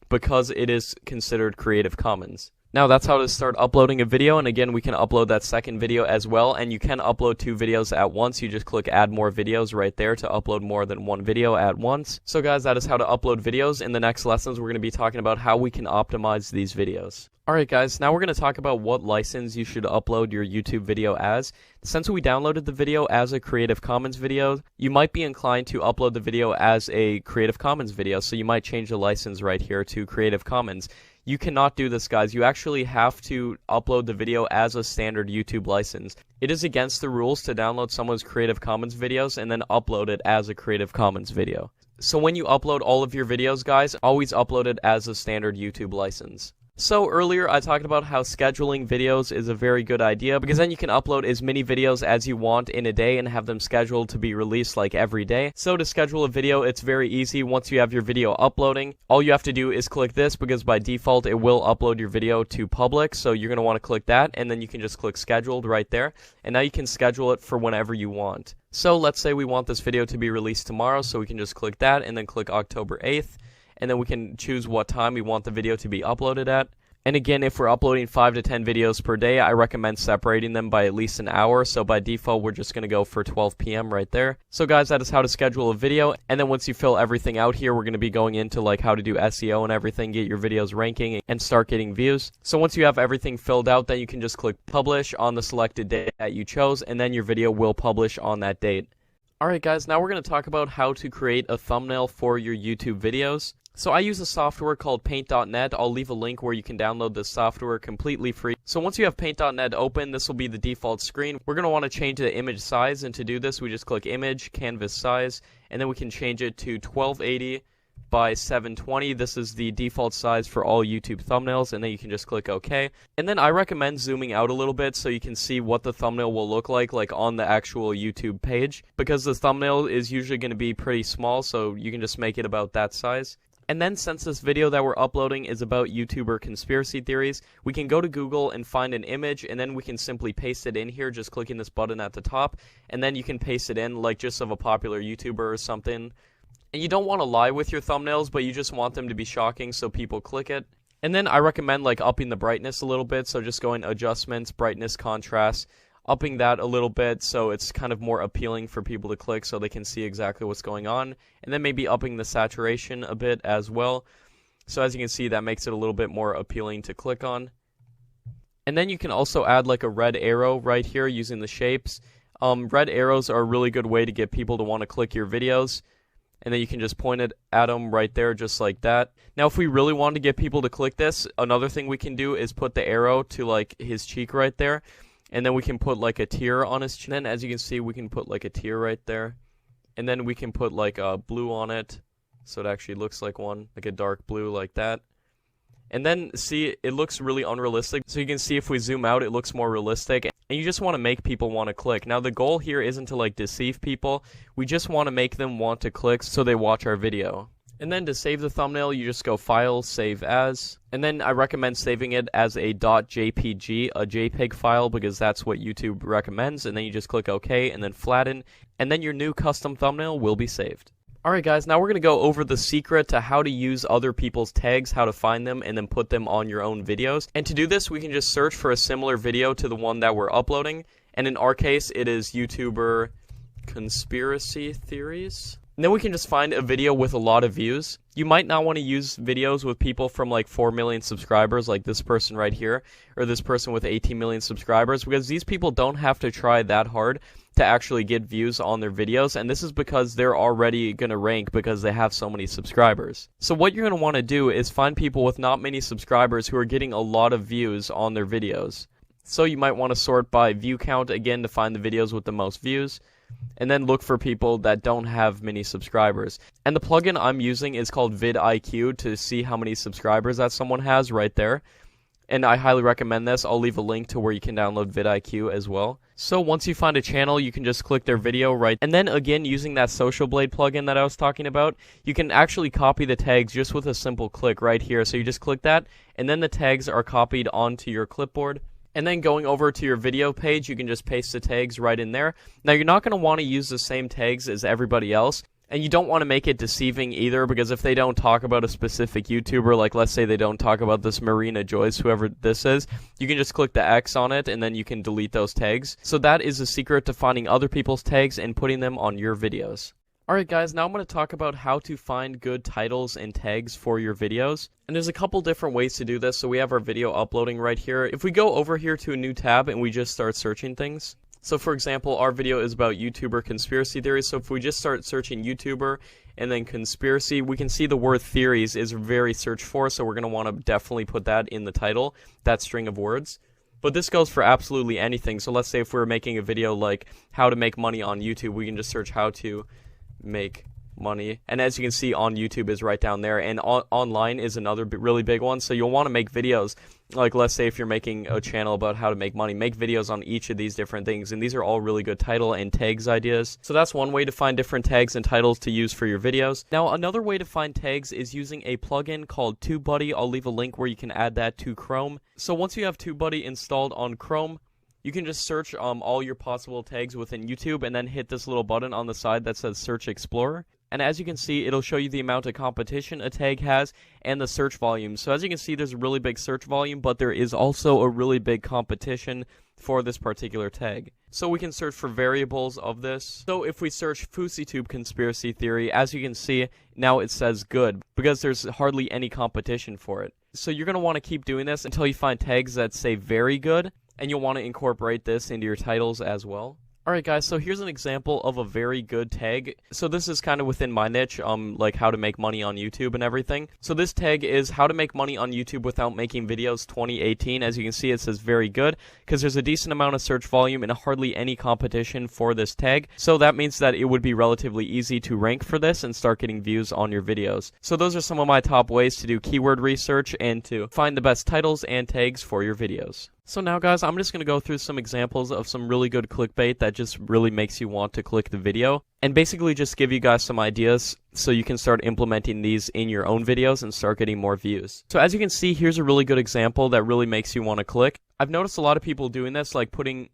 because it is considered Creative Commons. Now that's how to start uploading a video, and again we can upload that second video as well, and you can upload 2 videos at once. You just click add more videos right there to upload more than 1 video at once. So guys, that is how to upload videos. In the next lessons we're going to be talking about how we can optimize these videos. Alright guys, now we're going to talk about what license you should upload your YouTube video as. Since we downloaded the video as a Creative Commons video, you might be inclined to upload the video as a Creative Commons video, so you might change the license right here to Creative Commons. You cannot do this, guys. You actually have to upload the video as a standard YouTube license. It is against the rules to download someone's Creative Commons videos and then upload it as a Creative Commons video. So when you upload all of your videos, guys, always upload it as a standard YouTube license. So earlier I talked about how scheduling videos is a very good idea, because then you can upload as many videos as you want in a day and have them scheduled to be released like every day. So to schedule a video, it's very easy. Once you have your video uploading, all you have to do is click this, because by default it will upload your video to public. So you're going to want to click that, and then you can just click scheduled right there, and now you can schedule it for whenever you want. So let's say we want this video to be released tomorrow, so we can just click that and then click October 8th. And then we can choose what time we want the video to be uploaded at. And again, if we're uploading 5 to 10 videos per day, I recommend separating them by at least an hour. So by default, we're just going to go for 12 p.m. right there. So guys, that is how to schedule a video. And then once you fill everything out here, we're going to be going into like how to do SEO and everything, get your videos ranking and start getting views. So once you have everything filled out, then you can just click publish on the selected date that you chose, and then your video will publish on that date. Alright guys, now we're going to talk about how to create a thumbnail for your YouTube videos. So I use a software called Paint.net. I'll leave a link where you can download this software completely free. So once you have Paint.net open, this will be the default screen. We're going to want to change the image size, and to do this we just click image, canvas size, and then we can change it to 1280 by 720. This is the default size for all YouTube thumbnails, and then you can just click OK. And then I recommend zooming out a little bit so you can see what the thumbnail will look like on the actual YouTube page, because the thumbnail is usually going to be pretty small, so you can just make it about that size. And then since this video that we're uploading is about YouTuber conspiracy theories, we can go to Google and find an image, and then we can simply paste it in here, just clicking this button at the top, and then you can paste it in like just of a popular YouTuber or something. And you don't want to lie with your thumbnails, but you just want them to be shocking so people click it. And then I recommend like upping the brightness a little bit, so just going adjustments, brightness, contrast, upping that a little bit so it's kind of more appealing for people to click so they can see exactly what's going on. And then maybe upping the saturation a bit as well. So as you can see, that makes it a little bit more appealing to click on. And then you can also add like a red arrow right here using the shapes. Red arrows are a really good way to get people to want to click your videos. And then you can just point it at them right there, just like that. Now, if we really want to get people to click this, another thing we can do is put the arrow to like his cheek right there. And then we can put like a tear on his chin. And then as you can see, we can put like a tear right there. And then we can put like a blue on it, so it actually looks like one, like a dark blue like that. And then see, it looks really unrealistic. So you can see if we zoom out, it looks more realistic. And you just want to make people want to click. Now the goal here isn't to like deceive people. We just want to make them want to click so they watch our video. And then to save the thumbnail, you just go File, Save As. And then I recommend saving it as a .jpg, a JPEG file, because that's what YouTube recommends. And then you just click OK and then flatten. And then your new custom thumbnail will be saved. Alright guys, now we're going to go over the secret to how to use other people's tags, how to find them, and then put them on your own videos. And to do this, we can just search for a similar video to the one that we're uploading. And in our case, it is YouTuber conspiracy theories. And then we can just find a video with a lot of views. You might not want to use videos with people from like 4 million subscribers, like this person right here, or this person with 18 million subscribers, because these people don't have to try that hard to actually get views on their videos, and this is because they're already going to rank because they have so many subscribers. So what you're going to want to do is find people with not many subscribers who are getting a lot of views on their videos. So you might want to sort by view count again to find the videos with the most views, and then look for people that don't have many subscribers. And the plugin I'm using is called vidIQ to see how many subscribers that someone has right there. And I highly recommend this. I'll leave a link to where you can download vidIQ as well. So once you find a channel, you can just click their video right, and then again using that Social Blade plugin that I was talking about, you can actually copy the tags just with a simple click right here. So you just click that, and then the tags are copied onto your clipboard. And then going over to your video page, you can just paste the tags right in there. Now you're not going to want to use the same tags as everybody else. And you don't want to make it deceiving either, because if they don't talk about a specific YouTuber, like let's say they don't talk about this Marina Joyce, whoever this is, you can just click the X on it and then you can delete those tags. So that is the secret to finding other people's tags and putting them on your videos. Alright guys, now I'm going to talk about how to find good titles and tags for your videos. And there's a couple different ways to do this, so we have our video uploading right here. If we go over here to a new tab and we just start searching things. So for example, our video is about YouTuber conspiracy theories, so if we just start searching YouTuber and then conspiracy, we can see the word theories is very searched for, so we're going to want to definitely put that in the title, that string of words. But this goes for absolutely anything, so let's say if we're making a video like how to make money on YouTube, we can just search how to make money, and as you can see on YouTube is right down there, and online is another really big one. So you'll want to make videos, like let's say if you're making a channel about how to make money, make videos on each of these different things, and these are all really good title and tags ideas. So that's one way to find different tags and titles to use for your videos. Now another way to find tags is using a plugin called TubeBuddy. I'll leave a link where you can add that to Chrome. So once you have TubeBuddy installed on Chrome, you can just search all your possible tags within YouTube and then hit this little button on the side that says Search Explorer. And as you can see, it'll show you the amount of competition a tag has and the search volume. So as you can see, there's a really big search volume, but there is also a really big competition for this particular tag. So we can search for variables of this. So if we search FouseyTube conspiracy theory, as you can see, now it says good, because there's hardly any competition for it. So you're going to want to keep doing this until you find tags that say very good, and you'll want to incorporate this into your titles as well. Alright guys, so here's an example of a very good tag. So this is kind of within my niche, like how to make money on YouTube and everything. So this tag is how to make money on YouTube without making videos 2018. As you can see, it says very good, because there's a decent amount of search volume and hardly any competition for this tag. So that means that it would be relatively easy to rank for this and start getting views on your videos. So those are some of my top ways to do keyword research and to find the best titles and tags for your videos. So now guys, I'm just going to go through some examples of some really good clickbait that just really makes you want to click the video, and basically just give you guys some ideas so you can start implementing these in your own videos and start getting more views. So as you can see, here's a really good example that really makes you want to click. I've noticed a lot of people doing this, like putting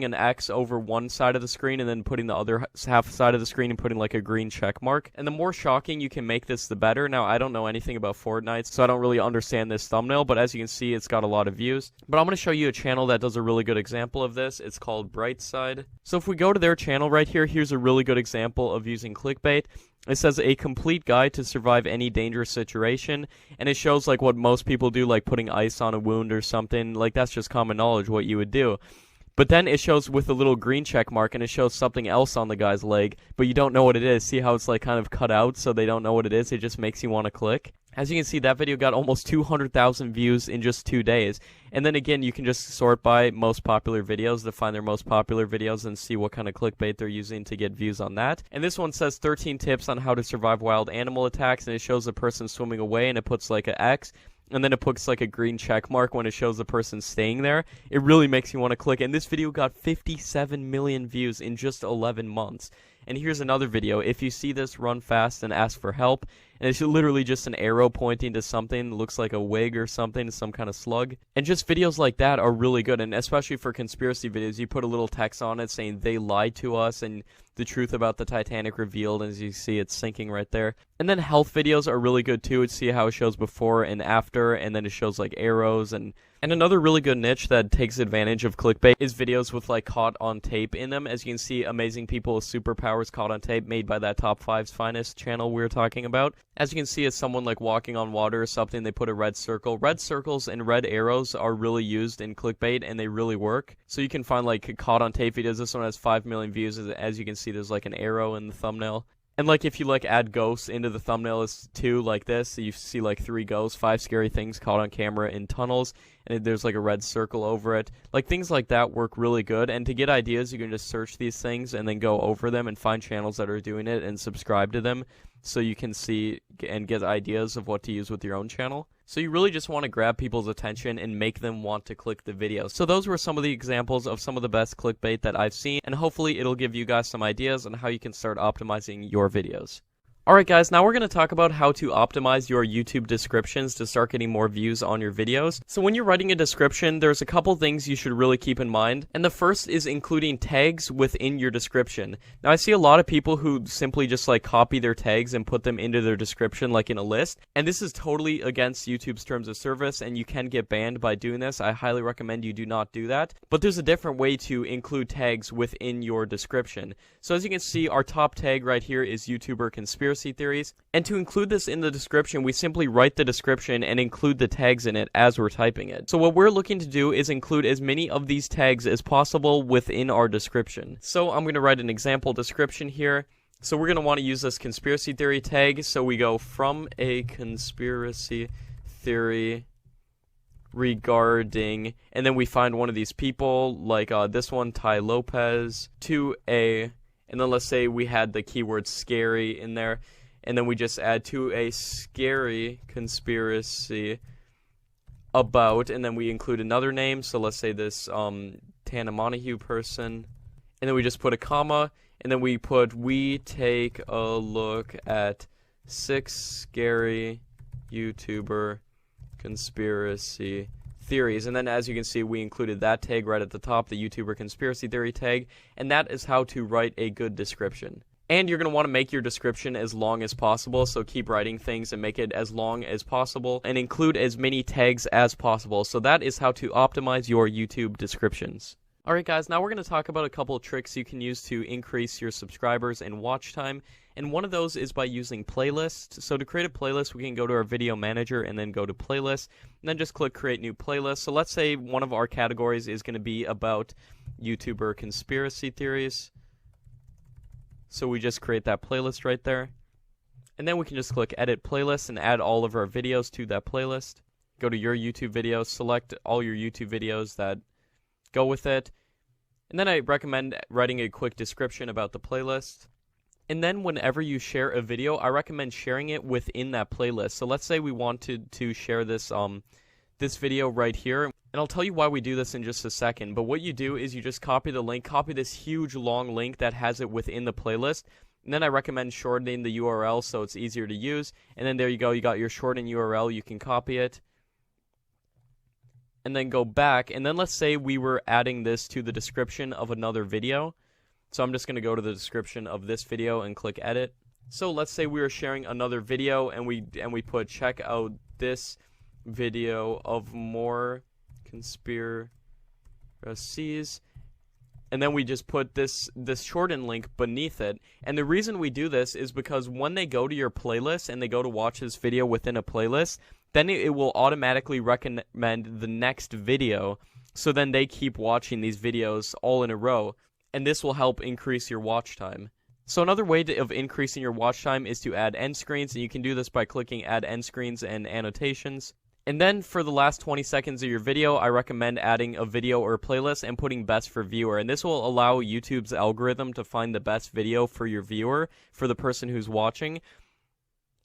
an X over one side of the screen and then putting the other half side of the screen and putting like a green check mark. And the more shocking you can make this, the better. Now, I don't know anything about Fortnite, so I don't really understand this thumbnail, but as you can see, it's got a lot of views. But I'm going to show you a channel that does a really good example of this. It's called Brightside. So if we go to their channel right here, here's a really good example of using clickbait. It says a complete guide to survive any dangerous situation, and it shows like what most people do, like putting ice on a wound or something. Like that's just common knowledge what you would do. But then it shows with a little green check mark, and it shows something else on the guy's leg, but you don't know what it is. See how it's like kind of cut out so they don't know what it is? It just makes you want to click. As you can see, that video got almost 200,000 views in just 2 days. And then again, you can just sort by most popular videos to find their most popular videos and see what kind of clickbait they're using to get views on that. And this one says 13 tips on how to survive wild animal attacks, and it shows a person swimming away, and it puts like an X. And then it puts like a green check mark when it shows the person staying there. It really makes you want to click. And this video got 57 million views in just 11 months. And here's another video. If you see this, run fast and ask for help. And it's literally just an arrow pointing to something that looks like a wig or something, some kind of slug. And just videos like that are really good. And especially for conspiracy videos, you put a little text on it saying they lied to us and the truth about the Titanic revealed. And as you see, it's sinking right there. And then health videos are really good too. See how it shows before and after, and then it shows like arrows. And another really good niche that takes advantage of clickbait is videos with like caught on tape in them. As you can see, amazing people with superpowers caught on tape, made by that Top 5's Finest channel we were talking about. As you can see, it's someone like walking on water or something. They put a red circle. Red circles and red arrows are really used in clickbait, and they really work. So you can find like caught on tape videos. This one has 5 million views. As you can see, there's like an arrow in the thumbnail. And like if you like add ghosts into the thumbnail too, like this, you see like 3 ghosts, 5 scary things caught on camera in tunnels, and there's like a red circle over it. Like things like that work really good. And to get ideas, you can just search these things and then go over them and find channels that are doing it and subscribe to them, so you can see and get ideas of what to use with your own channel. So you really just want to grab people's attention and make them want to click the video. So those were some of the examples of some of the best clickbait that I've seen, and hopefully it'll give you guys some ideas on how you can start optimizing your videos. Alright guys, now we're going to talk about how to optimize your YouTube descriptions to start getting more views on your videos. So when you're writing a description, there's a couple things you should really keep in mind, and the first is including tags within your description. Now I see a lot of people who simply just like copy their tags and put them into their description like in a list, and this is totally against YouTube's terms of service, and you can get banned by doing this. I highly recommend you do not do that, but there's a different way to include tags within your description. So as you can see, our top tag right here is YouTuber Conspiracy Theories, and to include this in the description, we simply write the description and include the tags in it as we're typing it. So what we're looking to do is include as many of these tags as possible within our description. So I'm going to write an example description here. So we're going to want to use this conspiracy theory tag, so we go from a conspiracy theory regarding, and then we find one of these people, like this one, Ty Lopez, to a, and then let's say we had the keyword scary in there, and then we just add to a scary conspiracy about, and then we include another name, so let's say this Tana Montague person, and then we just put a comma, and then we put, we take a look at 6 scary YouTuber conspiracy theories. And then as you can see, we included that tag right at the top, the YouTuber conspiracy theory tag, and that is how to write a good description. And you're going to want to make your description as long as possible, so keep writing things and make it as long as possible, and include as many tags as possible. So that is how to optimize your YouTube descriptions. Alright guys, now we're going to talk about a couple of tricks you can use to increase your subscribers and watch time, and one of those is by using playlists. So to create a playlist, we can go to our video manager and then go to playlist, and then just click create new playlist. So let's say one of our categories is going to be about YouTuber conspiracy theories. So we just create that playlist right there, and then we can just click edit playlist and add all of our videos to that playlist. Go to your YouTube videos, select all your YouTube videos that go with it, and then I recommend writing a quick description about the playlist. And then whenever you share a video, I recommend sharing it within that playlist. So let's say we wanted to share this this video right here, and I'll tell you why we do this in just a second, but what you do is you just copy the link, copy this huge long link that has it within the playlist, and then I recommend shortening the URL so it's easier to use, and then there you go, you got your shortened URL, you can copy it, and then go back, and then let's say we were adding this to the description of another video. So I'm just going to go to the description of this video and click edit. So let's say we were sharing another video, and we put check out this video of more conspiracies, and then we just put this shortened link beneath it. And the reason we do this is because when they go to your playlist and they go to watch this video within a playlist, then it will automatically recommend the next video, so then they keep watching these videos all in a row, and this will help increase your watch time. So another way of increasing your watch time is to add end screens, and you can do this by clicking add end screens and annotations. And then for the last 20 seconds of your video, I recommend adding a video or a playlist and putting best for viewer, and this will allow YouTube's algorithm to find the best video for your viewer, for the person who's watching,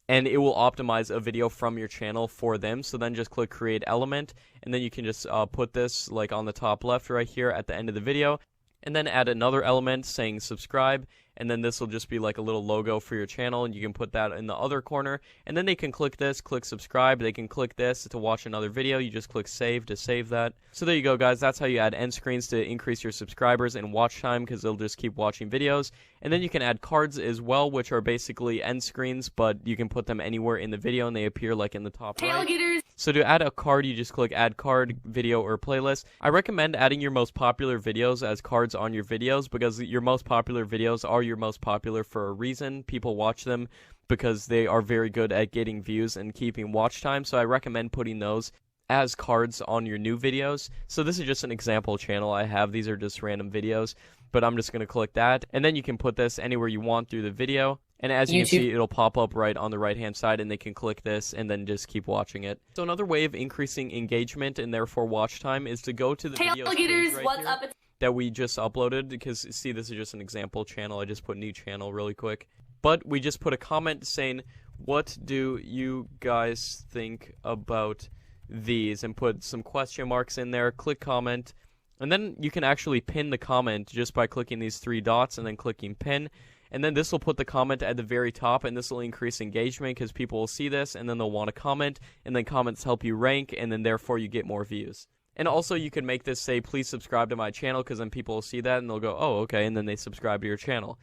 and it will optimize a video from your channel for them. So then just click create element, and then you can just put this like on the top left right here at the end of the video, and then add another element saying subscribe, and then this will just be like a little logo for your channel, and you can put that in the other corner, and then they can click this, click subscribe, they can click this to watch another video, you just click save to save that. So there you go guys, that's how you add end screens to increase your subscribers and watch time, because they'll just keep watching videos. And then you can add cards as well, which are basically end screens, but you can put them anywhere in the video and they appear like in the top right. So to add a card, you just click add card, video, or playlist. I recommend adding your most popular videos as cards on your videos, because your most popular videos are your most popular for a reason. People watch them because they are very good at getting views and keeping watch time, so I recommend putting those as cards on your new videos. So this is just an example channel I have. These are just random videos, but I'm just going to click that, and then you can put this anywhere you want through the video, and as you can see, it'll pop up right on the right hand side, and they can click this and then just keep watching it. So another way of increasing engagement and therefore watch time is to go to the videos page right here that we just uploaded, because see, this is just an example channel. I just put new channel really quick, but we just put a comment saying What do you guys think about these? And put some question marks in there, click comment, and then you can actually pin the comment just by clicking these three dots and then clicking pin. And then this will put the comment at the very top, and this will increase engagement because people will see this and then they'll want to comment, and then comments help you rank, and then therefore you get more views. And also you can make this say, please subscribe to my channel, because then people will see that and they'll go, oh, okay, and then they subscribe to your channel.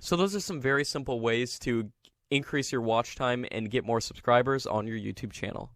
So those are some very simple ways to increase your watch time and get more subscribers on your YouTube channel.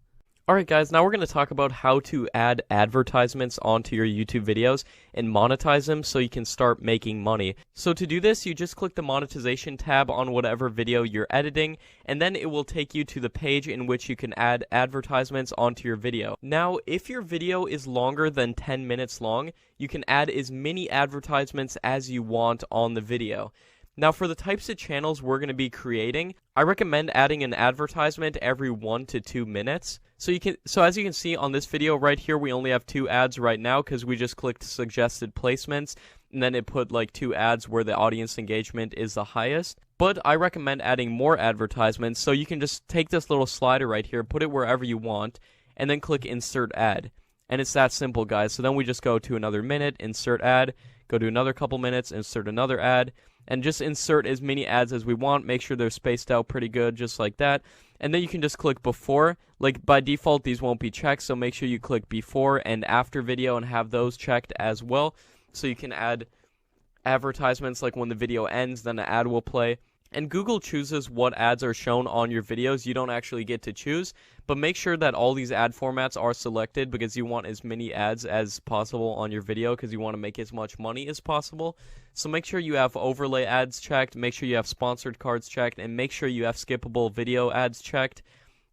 Alright guys, now we're going to talk about how to add advertisements onto your YouTube videos and monetize them so you can start making money. So to do this, you just click the monetization tab on whatever video you're editing, and then it will take you to the page in which you can add advertisements onto your video. Now, if your video is longer than 10 minutes long, you can add as many advertisements as you want on the video. Now, for the types of channels we're going to be creating, I recommend adding an advertisement every 1 to 2 minutes. So as you can see on this video right here, we only have 2 ads right now because we just clicked suggested placements, and then it put like 2 ads where the audience engagement is the highest. But I recommend adding more advertisements, so you can just take this little slider right here, put it wherever you want, and then click insert ad. And it's that simple, guys. So then we just go to another minute, insert ad, go to another couple minutes, insert another ad, and just insert as many ads as we want. Make sure they're spaced out pretty good, just like that. And then you can just click before. Like by default, these won't be checked, so make sure you click before and after video and have those checked as well. So you can add advertisements like when the video ends, then an ad will play. And Google chooses what ads are shown on your videos. You don't actually get to choose, but make sure that all these ad formats are selected because you want as many ads as possible on your video because you want to make as much money as possible. So make sure you have overlay ads checked, make sure you have sponsored cards checked, and make sure you have skippable video ads checked.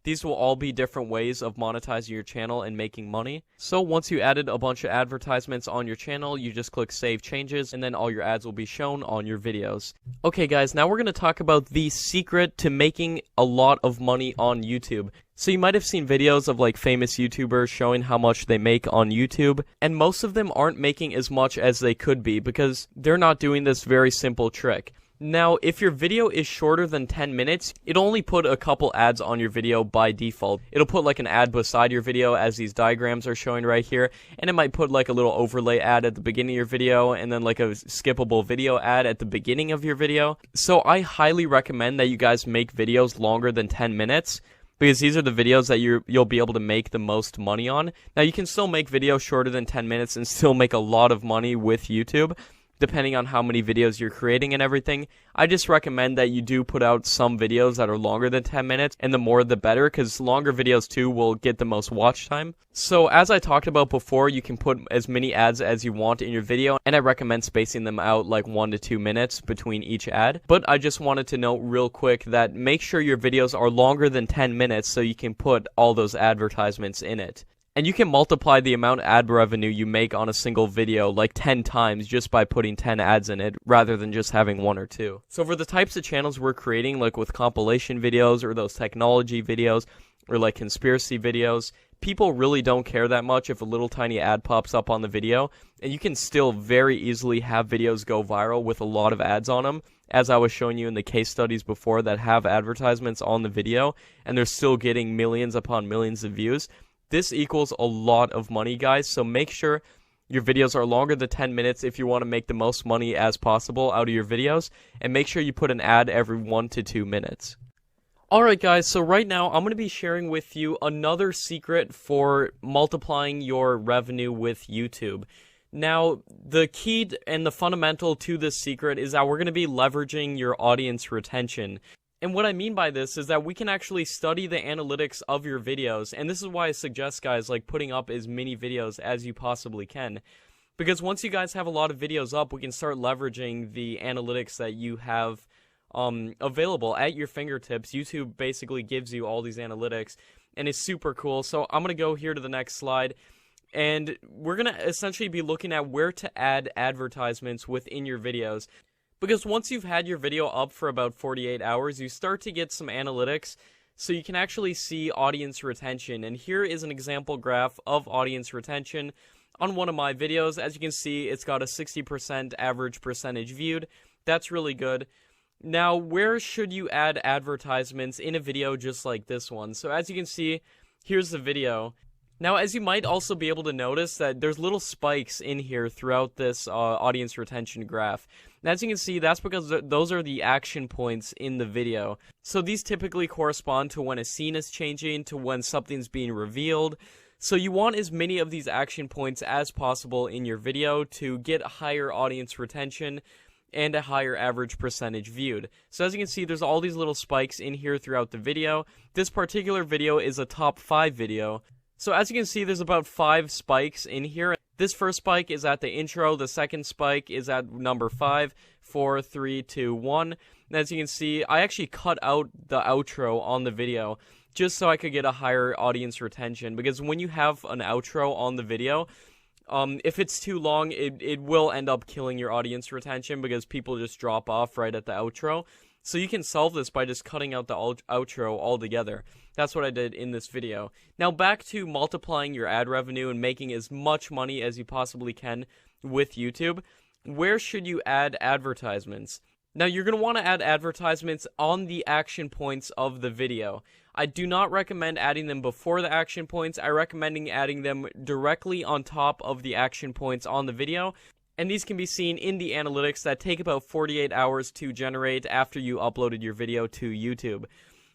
These will all be different ways of monetizing your channel and making money. So once you added a bunch of advertisements on your channel, you just click Save Changes, and then all your ads will be shown on your videos. Okay guys, now we're going to talk about the secret to making a lot of money on YouTube. So you might have seen videos of like famous YouTubers showing how much they make on YouTube, and most of them aren't making as much as they could be because they're not doing this very simple trick. Now, if your video is shorter than 10 minutes, it'll only put a couple ads on your video by default. It'll put like an ad beside your video as these diagrams are showing right here, and it might put like a little overlay ad at the beginning of your video, and then like a skippable video ad at the beginning of your video. So I highly recommend that you guys make videos longer than 10 minutes, because these are the videos that you'll be able to make the most money on. Now, you can still make videos shorter than 10 minutes and still make a lot of money with YouTube, depending on how many videos you're creating and everything. I just recommend that you do put out some videos that are longer than 10 minutes, and the more the better, because longer videos too will get the most watch time. So as I talked about before, you can put as many ads as you want in your video, and I recommend spacing them out like 1 to 2 minutes between each ad. But I just wanted to note real quick that make sure your videos are longer than 10 minutes so you can put all those advertisements in it. And you can multiply the amount of ad revenue you make on a single video like 10 times just by putting 10 ads in it rather than just having 1 or 2. So for the types of channels we're creating, like with compilation videos or those technology videos or like conspiracy videos, people really don't care that much if a little tiny ad pops up on the video, and you can still very easily have videos go viral with a lot of ads on them, as I was showing you in the case studies before that have advertisements on the video, and they're still getting millions upon millions of views. This equals a lot of money, guys, so make sure your videos are longer than 10 minutes if you want to make the most money as possible out of your videos, and make sure you put an ad every 1 to 2 minutes. Alright guys, so right now I'm going to be sharing with you another secret for multiplying your revenue with YouTube. Now, the key and the fundamental to this secret is that we're going to be leveraging your audience retention. And what I mean by this is that we can actually study the analytics of your videos, and this is why I suggest, guys, like putting up as many videos as you possibly can. Because once you guys have a lot of videos up, we can start leveraging the analytics that you have available at your fingertips. YouTube basically gives you all these analytics, and it's super cool. So I'm going to go here to the next slide, and we're going to essentially be looking at where to add advertisements within your videos. Because once you've had your video up for about 48 hours, you start to get some analytics, so you can actually see audience retention. And here is an example graph of audience retention on one of my videos. As you can see, it's got a 60% average percentage viewed. That's really good. Now, where should you add advertisements in a video just like this one? So as you can see, here's the video. Now, as you might also be able to notice that there's little spikes in here throughout this audience retention graph. And as you can see, that's because those are the action points in the video. So these typically correspond to when a scene is changing, to when something's being revealed. So you want as many of these action points as possible in your video to get higher audience retention and a higher average percentage viewed. So as you can see, there's all these little spikes in here throughout the video. This particular video is a top 5 video. So as you can see, there's about 5 spikes in here. This first spike is at the intro, the second spike is at number 5, 4, 3, 2, 1. And as you can see, I actually cut out the outro on the video just so I could get a higher audience retention, because when you have an outro on the video, if it's too long, it will end up killing your audience retention because people just drop off right at the outro. So you can solve this by just cutting out the outro altogether. That's what I did in this video. Now back to multiplying your ad revenue and making as much money as you possibly can with YouTube. Where should you add advertisements? Now you're going to want to add advertisements on the action points of the video. I do not recommend adding them before the action points. I recommend adding them directly on top of the action points on the video. And these can be seen in the analytics that take about 48 hours to generate after you uploaded your video to YouTube.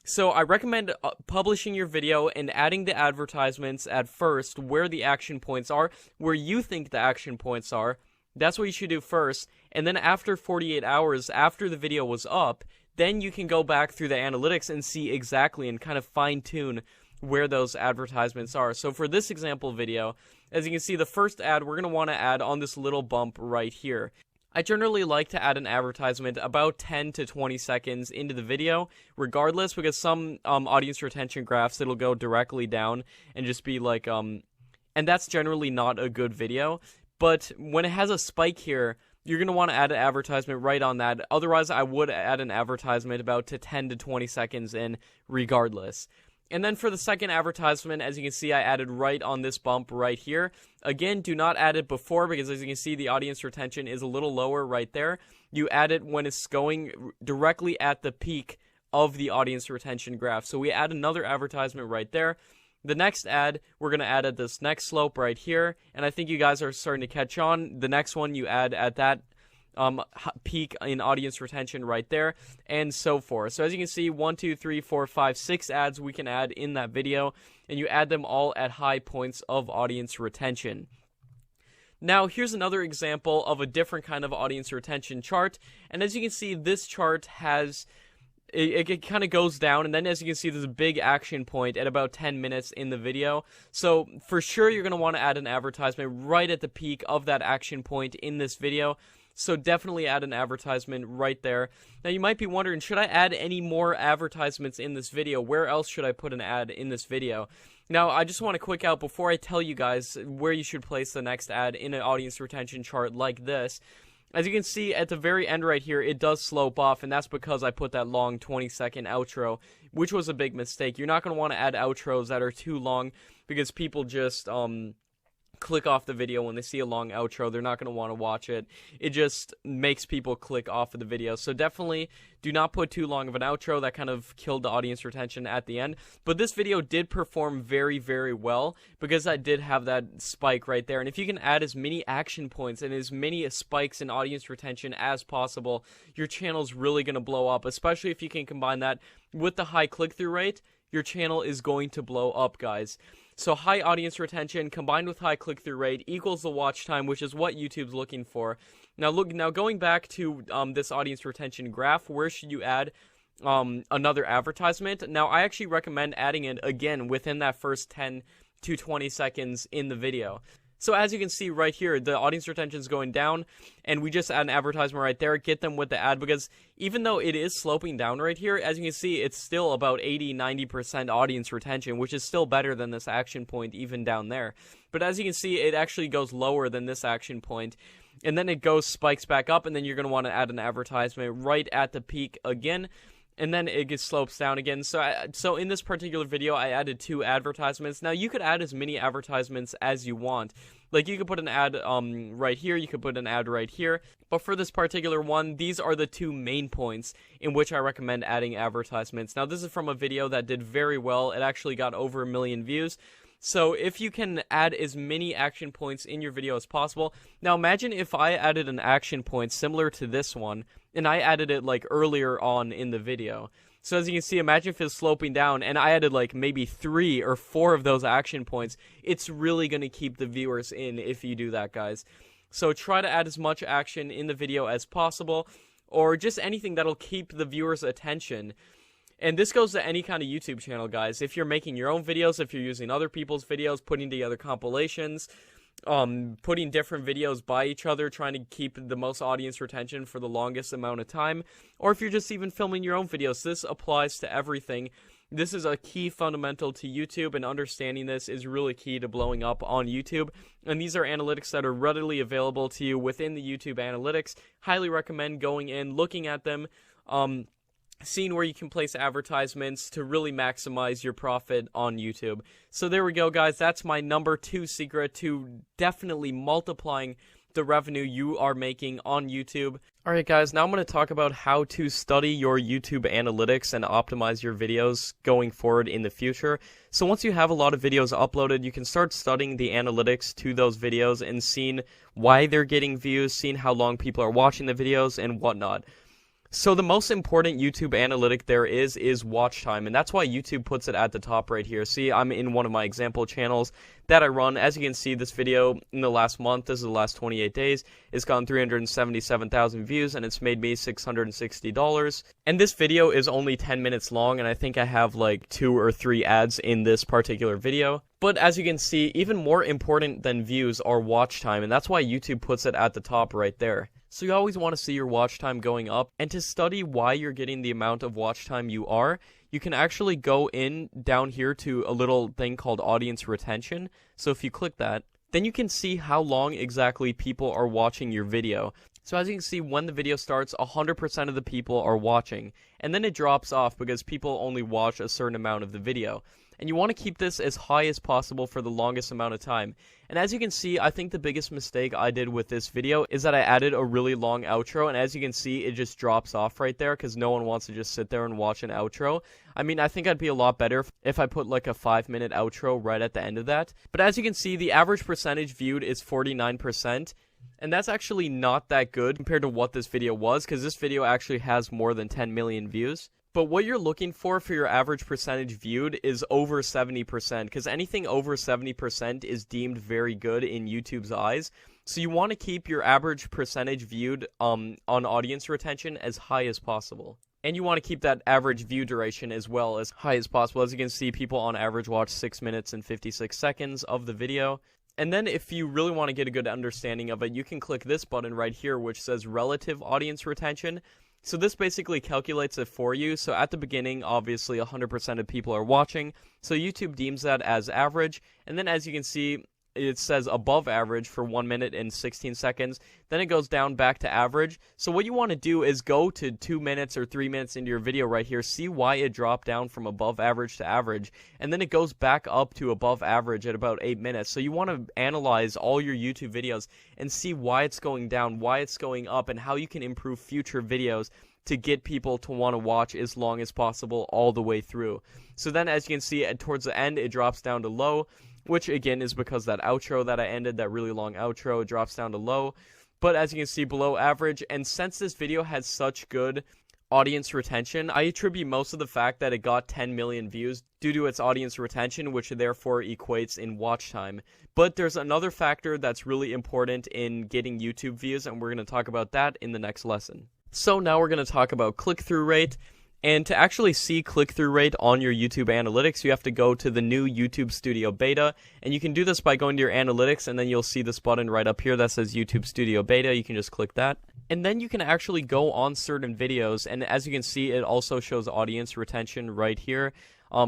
So I recommend publishing your video and adding the advertisements at first where the action points are, where you think the action points are. That's what you should do first. And then after 48 hours, after the video was up, then you can go back through the analytics and see exactly and kind of fine-tune where those advertisements are. So for this example video, as you can see, the first ad we're going to want to add on this little bump right here. I generally like to add an advertisement about 10 to 20 seconds into the video, regardless, because some audience retention graphs, it'll go directly down and just be like, and that's generally not a good video. But when it has a spike here, you're going to want to add an advertisement right on that. Otherwise, I would add an advertisement about to 10 to 20 seconds in regardless. And then for the second advertisement, as you can see, I added right on this bump right here. Again, do not add it before, because as you can see, the audience retention is a little lower right there. You add it when it's going directly at the peak of the audience retention graph. So we add another advertisement right there. The next ad, we're going to add at this next slope right here. And I think you guys are starting to catch on. The next one you add at that peak in audience retention right there, and so forth. So as you can see, 1, 2, 3, 4, 5, 6 ads we can add in that video, and you add them all at high points of audience retention. Now here's another example of a different kind of audience retention chart, and as you can see, this chart has it kind of goes down, and then as you can see, there's a big action point at about 10 minutes in the video. So for sure, you're going to want to add an advertisement right at the peak of that action point in this video. So definitely add an advertisement right there. Now you might be wondering, should I add any more advertisements in this video? Where else should I put an ad in this video? Now I just want to quick out before I tell you guys where you should place the next ad in an audience retention chart like this. As you can see at the very end right here, it does slope off, and that's because I put that long 20-second outro, which was a big mistake. You're not going to want to add outros that are too long, because people just click off the video when they see a long outro. They're not going to want to watch it. It just makes people click off of the video. So definitely do not put too long of an outro. That kind of killed the audience retention at the end. But this video did perform very, very well, because I did have that spike right there. And if you can add as many action points and as many spikes in audience retention as possible, your channel's really going to blow up, especially if you can combine that with the high click-through rate. Your channel is going to blow up, guys. So high audience retention combined with high click-through rate equals the watch time, which is what YouTube's looking for. Now going back to this audience retention graph, where should you add another advertisement? Now I actually recommend adding it again within that first 10 to 20 seconds in the video. So as you can see right here, the audience retention is going down, and we just add an advertisement right there, get them with the ad, because even though it is sloping down right here, as you can see, it's still about 80-90% audience retention, which is still better than this action point even down there. But as you can see, it actually goes lower than this action point, and then it spikes back up, and then you're going to want to add an advertisement right at the peak again. and then it slopes down again. So in this particular video, I added 2 advertisements. Now, you could add as many advertisements as you want. Like, you could put an ad right here, you could put an ad right here, but for this particular one, these are the 2 main points in which I recommend adding advertisements. Now, this is from a video that did very well. It actually got over 1 million views. So if you can add as many action points in your video as possible. Now, imagine if I added an action point similar to this one, and I added it like earlier on in the video. So as you can see, imagine if it's sloping down and I added like maybe 3 or 4 of those action points. It's really going to keep the viewers in if you do that, guys. So try to add as much action in the video as possible, or just anything that'll keep the viewers' attention. And this goes to any kind of YouTube channel, guys. If you're making your own videos, if you're using other people's videos, putting together compilations, putting different videos by each other, trying to keep the most audience retention for the longest amount of time, or if you're just even filming your own videos, this applies to everything. This is a key fundamental to YouTube, and understanding this is really key to blowing up on YouTube. And these are analytics that are readily available to you within the YouTube analytics. Highly recommend going in, looking at them, seeing where you can place advertisements to really maximize your profit on YouTube. So there we go, guys. That's my number 2 secret to definitely multiplying the revenue you are making on YouTube. Alright, guys, now I'm going to talk about how to study your YouTube analytics and optimize your videos going forward in the future. So once you have a lot of videos uploaded, you can start studying the analytics to those videos and seeing why they're getting views, seeing how long people are watching the videos, and whatnot. So the most important YouTube analytic there is watch time, and that's why YouTube puts it at the top right here. See, I'm in one of my example channels that I run. As you can see, this video in the last month, this is the last 28 days, it's gotten 377,000 views, and it's made me $660. And this video is only 10 minutes long, and I think I have like 2 or 3 ads in this particular video. But as you can see, even more important than views are watch time, and that's why YouTube puts it at the top right there. So you always want to see your watch time going up, and to study why you're getting the amount of watch time you are, you can actually go in down here to a little thing called audience retention. So if you click that, then you can see how long exactly people are watching your video. So as you can see, when the video starts, 100% of the people are watching, and then it drops off because people only watch a certain amount of the video. And you want to keep this as high as possible for the longest amount of time. And as you can see, I think the biggest mistake I did with this video is that I added a really long outro, and as you can see, it just drops off right there because no one wants to just sit there and watch an outro. I mean, I think I'd be a lot better if I put like a 5-minute outro right at the end of that. But as you can see, the average percentage viewed is 49%. And that's actually not that good compared to what this video was, because this video actually has more than 10 million views. But what you're looking for your average percentage viewed is over 70%, because anything over 70% is deemed very good in YouTube's eyes. So you want to keep your average percentage viewed on audience retention as high as possible. And you want to keep that average view duration as well as high as possible. As you can see, people on average watch 6 minutes and 56 seconds of the video. And then if you really want to get a good understanding of it, you can click this button right here, which says relative audience retention. So this basically calculates it for you. So at the beginning, obviously 100% of people are watching. So YouTube deems that as average. And then as you can see, it says above average for 1 minute and 16 seconds. Then it goes down back to average. So what you want to do is go to 2 minutes or 3 minutes into your video right here. See why it dropped down from above average to average. And then it goes back up to above average at about 8 minutes. So you want to analyze all your YouTube videos and see why it's going down, why it's going up, and how you can improve future videos to get people to want to watch as long as possible all the way through. So then as you can see, towards the end, it drops down to low, which again is because that outro that I ended, that really long outro, drops down to low. But as you can see, below average. And since this video has such good audience retention, I attribute most of the fact that it got 10 million views due to its audience retention, which therefore equates in watch time. But there's another factor that's really important in getting YouTube views, and we're going to talk about that in the next lesson. So now we're going to talk about click-through rate. And to actually see click-through rate on your YouTube analytics, you have to go to the new YouTube Studio Beta. And you can do this by going to your analytics, and then you'll see this button right up here that says YouTube Studio Beta. You can just click that. And then you can actually go on certain videos. And as you can see, it also shows audience retention right here.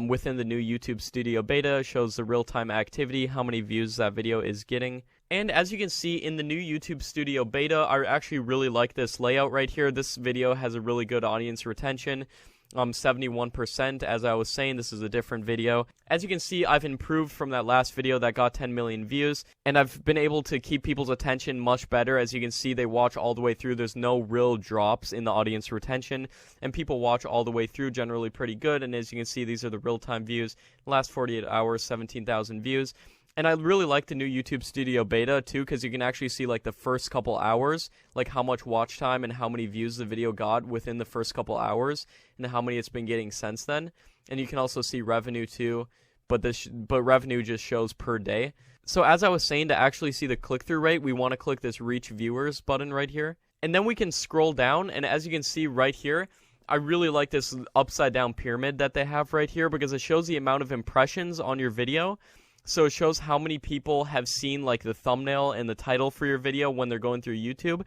Within the new YouTube Studio Beta, it shows the real-time activity, how many views that video is getting. And as you can see in the new YouTube Studio Beta, I actually really like this layout right here. This video has a really good audience retention. 71%. As I was saying, this is a different video. As you can see, I've improved from that last video that got 10 million views, and I've been able to keep people's attention much better. As you can see, they watch all the way through. There's no real drops in the audience retention, and people watch all the way through, generally pretty good. And as you can see, these are the real-time views. Last 48 hours, 17,000 views. And I really like the new YouTube Studio Beta, too, because you can actually see, like, the first couple hours, like, how much watch time and how many views the video got within the first couple hours, and how many it's been getting since then. And you can also see revenue, too, but revenue just shows per day. So as I was saying, to actually see the click-through rate, we want to click this Reach Viewers button right here. And then we can scroll down, and as you can see right here, I really like this upside-down pyramid that they have right here, because it shows the amount of impressions on your video. So it shows how many people have seen, like, the thumbnail and the title for your video when they're going through YouTube.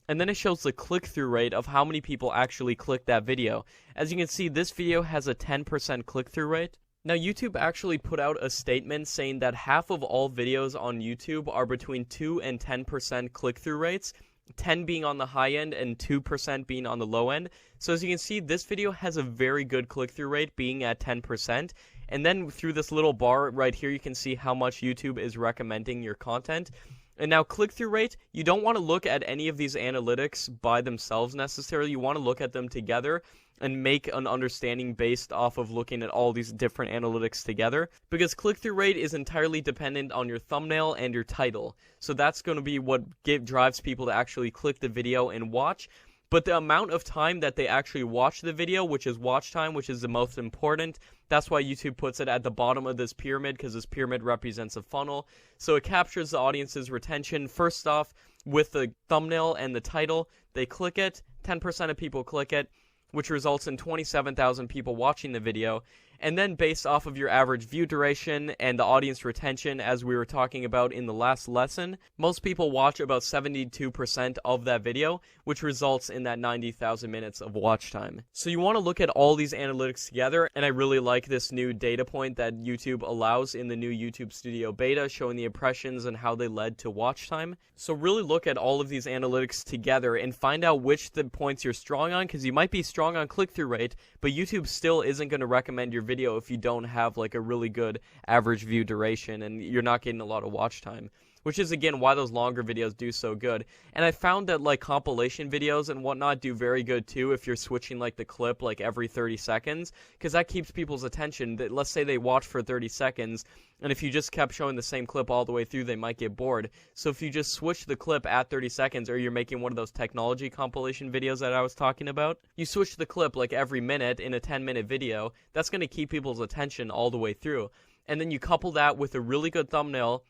And then it shows the click-through rate of how many people actually click that video. As you can see, this video has a 10% click-through rate. Now, YouTube actually put out a statement saying that half of all videos on YouTube are between 2 and 10% click-through rates, 10 being on the high end and 2% being on the low end. So as you can see, this video has a very good click-through rate, being at 10%. And then through this little bar right here, you can see how much YouTube is recommending your content. And now click-through rate, you don't want to look at any of these analytics by themselves necessarily. You want to look at them together and make an understanding based off of looking at all these different analytics together. Because click-through rate is entirely dependent on your thumbnail and your title. So that's going to be what drives people to actually click the video and watch. But the amount of time that they actually watch the video, which is watch time, which is the most important, that's why YouTube puts it at the bottom of this pyramid, because this pyramid represents a funnel. So it captures the audience's retention, first off, with the thumbnail and the title. They click it, 10% of people click it, which results in 27,000 people watching the video. And then based off of your average view duration and the audience retention, as we were talking about in the last lesson, most people watch about 72% of that video, which results in that 90,000 minutes of watch time. So you want to look at all these analytics together, and I really like this new data point that YouTube allows in the new YouTube Studio Beta, showing the impressions and how they led to watch time. So really look at all of these analytics together and find out which the points you're strong on, because you might be strong on click-through rate, but YouTube still isn't going to recommend your video if you don't have like a really good average view duration and you're not getting a lot of watch time, which is again why those longer videos do so good. And I found that like compilation videos and whatnot do very good too if you're switching like the clip like every 30 seconds, because that keeps people's attention. That let's say they watch for 30 seconds, and if you just kept showing the same clip all the way through, they might get bored. So if you just switch the clip at 30 seconds, or you're making one of those technology compilation videos that I was talking about, you switch the clip like every minute in a 10-minute video, that's going to keep people's attention all the way through. And then you couple that with a really good thumbnail,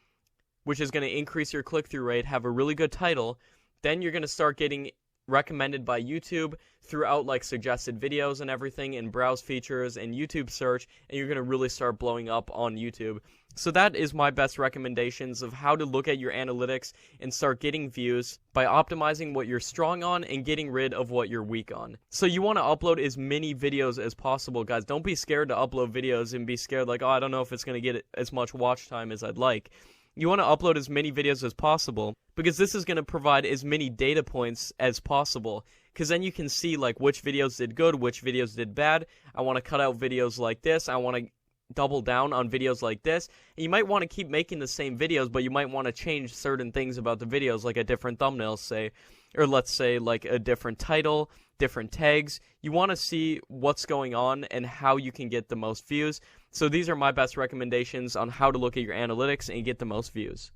which is going to increase your click-through rate, have a really good title, then you're going to start getting recommended by YouTube throughout like suggested videos and everything, and browse features and YouTube search, and you're going to really start blowing up on YouTube. So that is my best recommendations of how to look at your analytics and start getting views by optimizing what you're strong on and getting rid of what you're weak on. So you want to upload as many videos as possible, guys. Don't be scared to upload videos and be scared like, oh, I don't know if it's going to get as much watch time as I'd like. You want to upload as many videos as possible, because this is going to provide as many data points as possible, because then you can see like which videos did good, which videos did bad. I want to cut out videos like this. I want to double down on videos like this. And you might want to keep making the same videos, but you might want to change certain things about the videos, like a different thumbnail, say, or let's say like a different title, different tags. You want to see what's going on and how you can get the most views. So these are my best recommendations on how to look at your analytics and get the most views.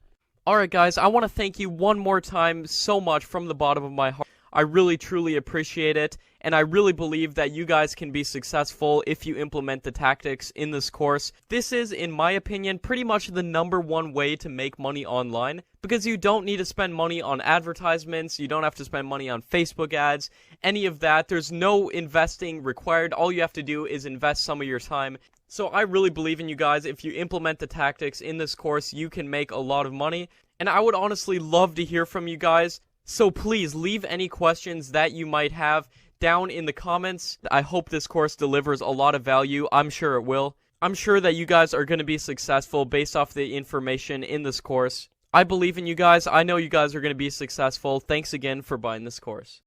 Alright guys, I want to thank you one more time so much from the bottom of my heart. I really truly appreciate it, and I really believe that you guys can be successful if you implement the tactics in this course. This is, in my opinion, pretty much the #1 way to make money online, because you don't need to spend money on advertisements, you don't have to spend money on Facebook ads, any of that. There's no investing required. All you have to do is invest some of your time. So I really believe in you guys. If you implement the tactics in this course, you can make a lot of money, and I would honestly love to hear from you guys. So please leave any questions that you might have down in the comments. I hope this course delivers a lot of value. I'm sure it will. I'm sure that you guys are going to be successful based off the information in this course. I believe in you guys. I know you guys are going to be successful. Thanks again for buying this course.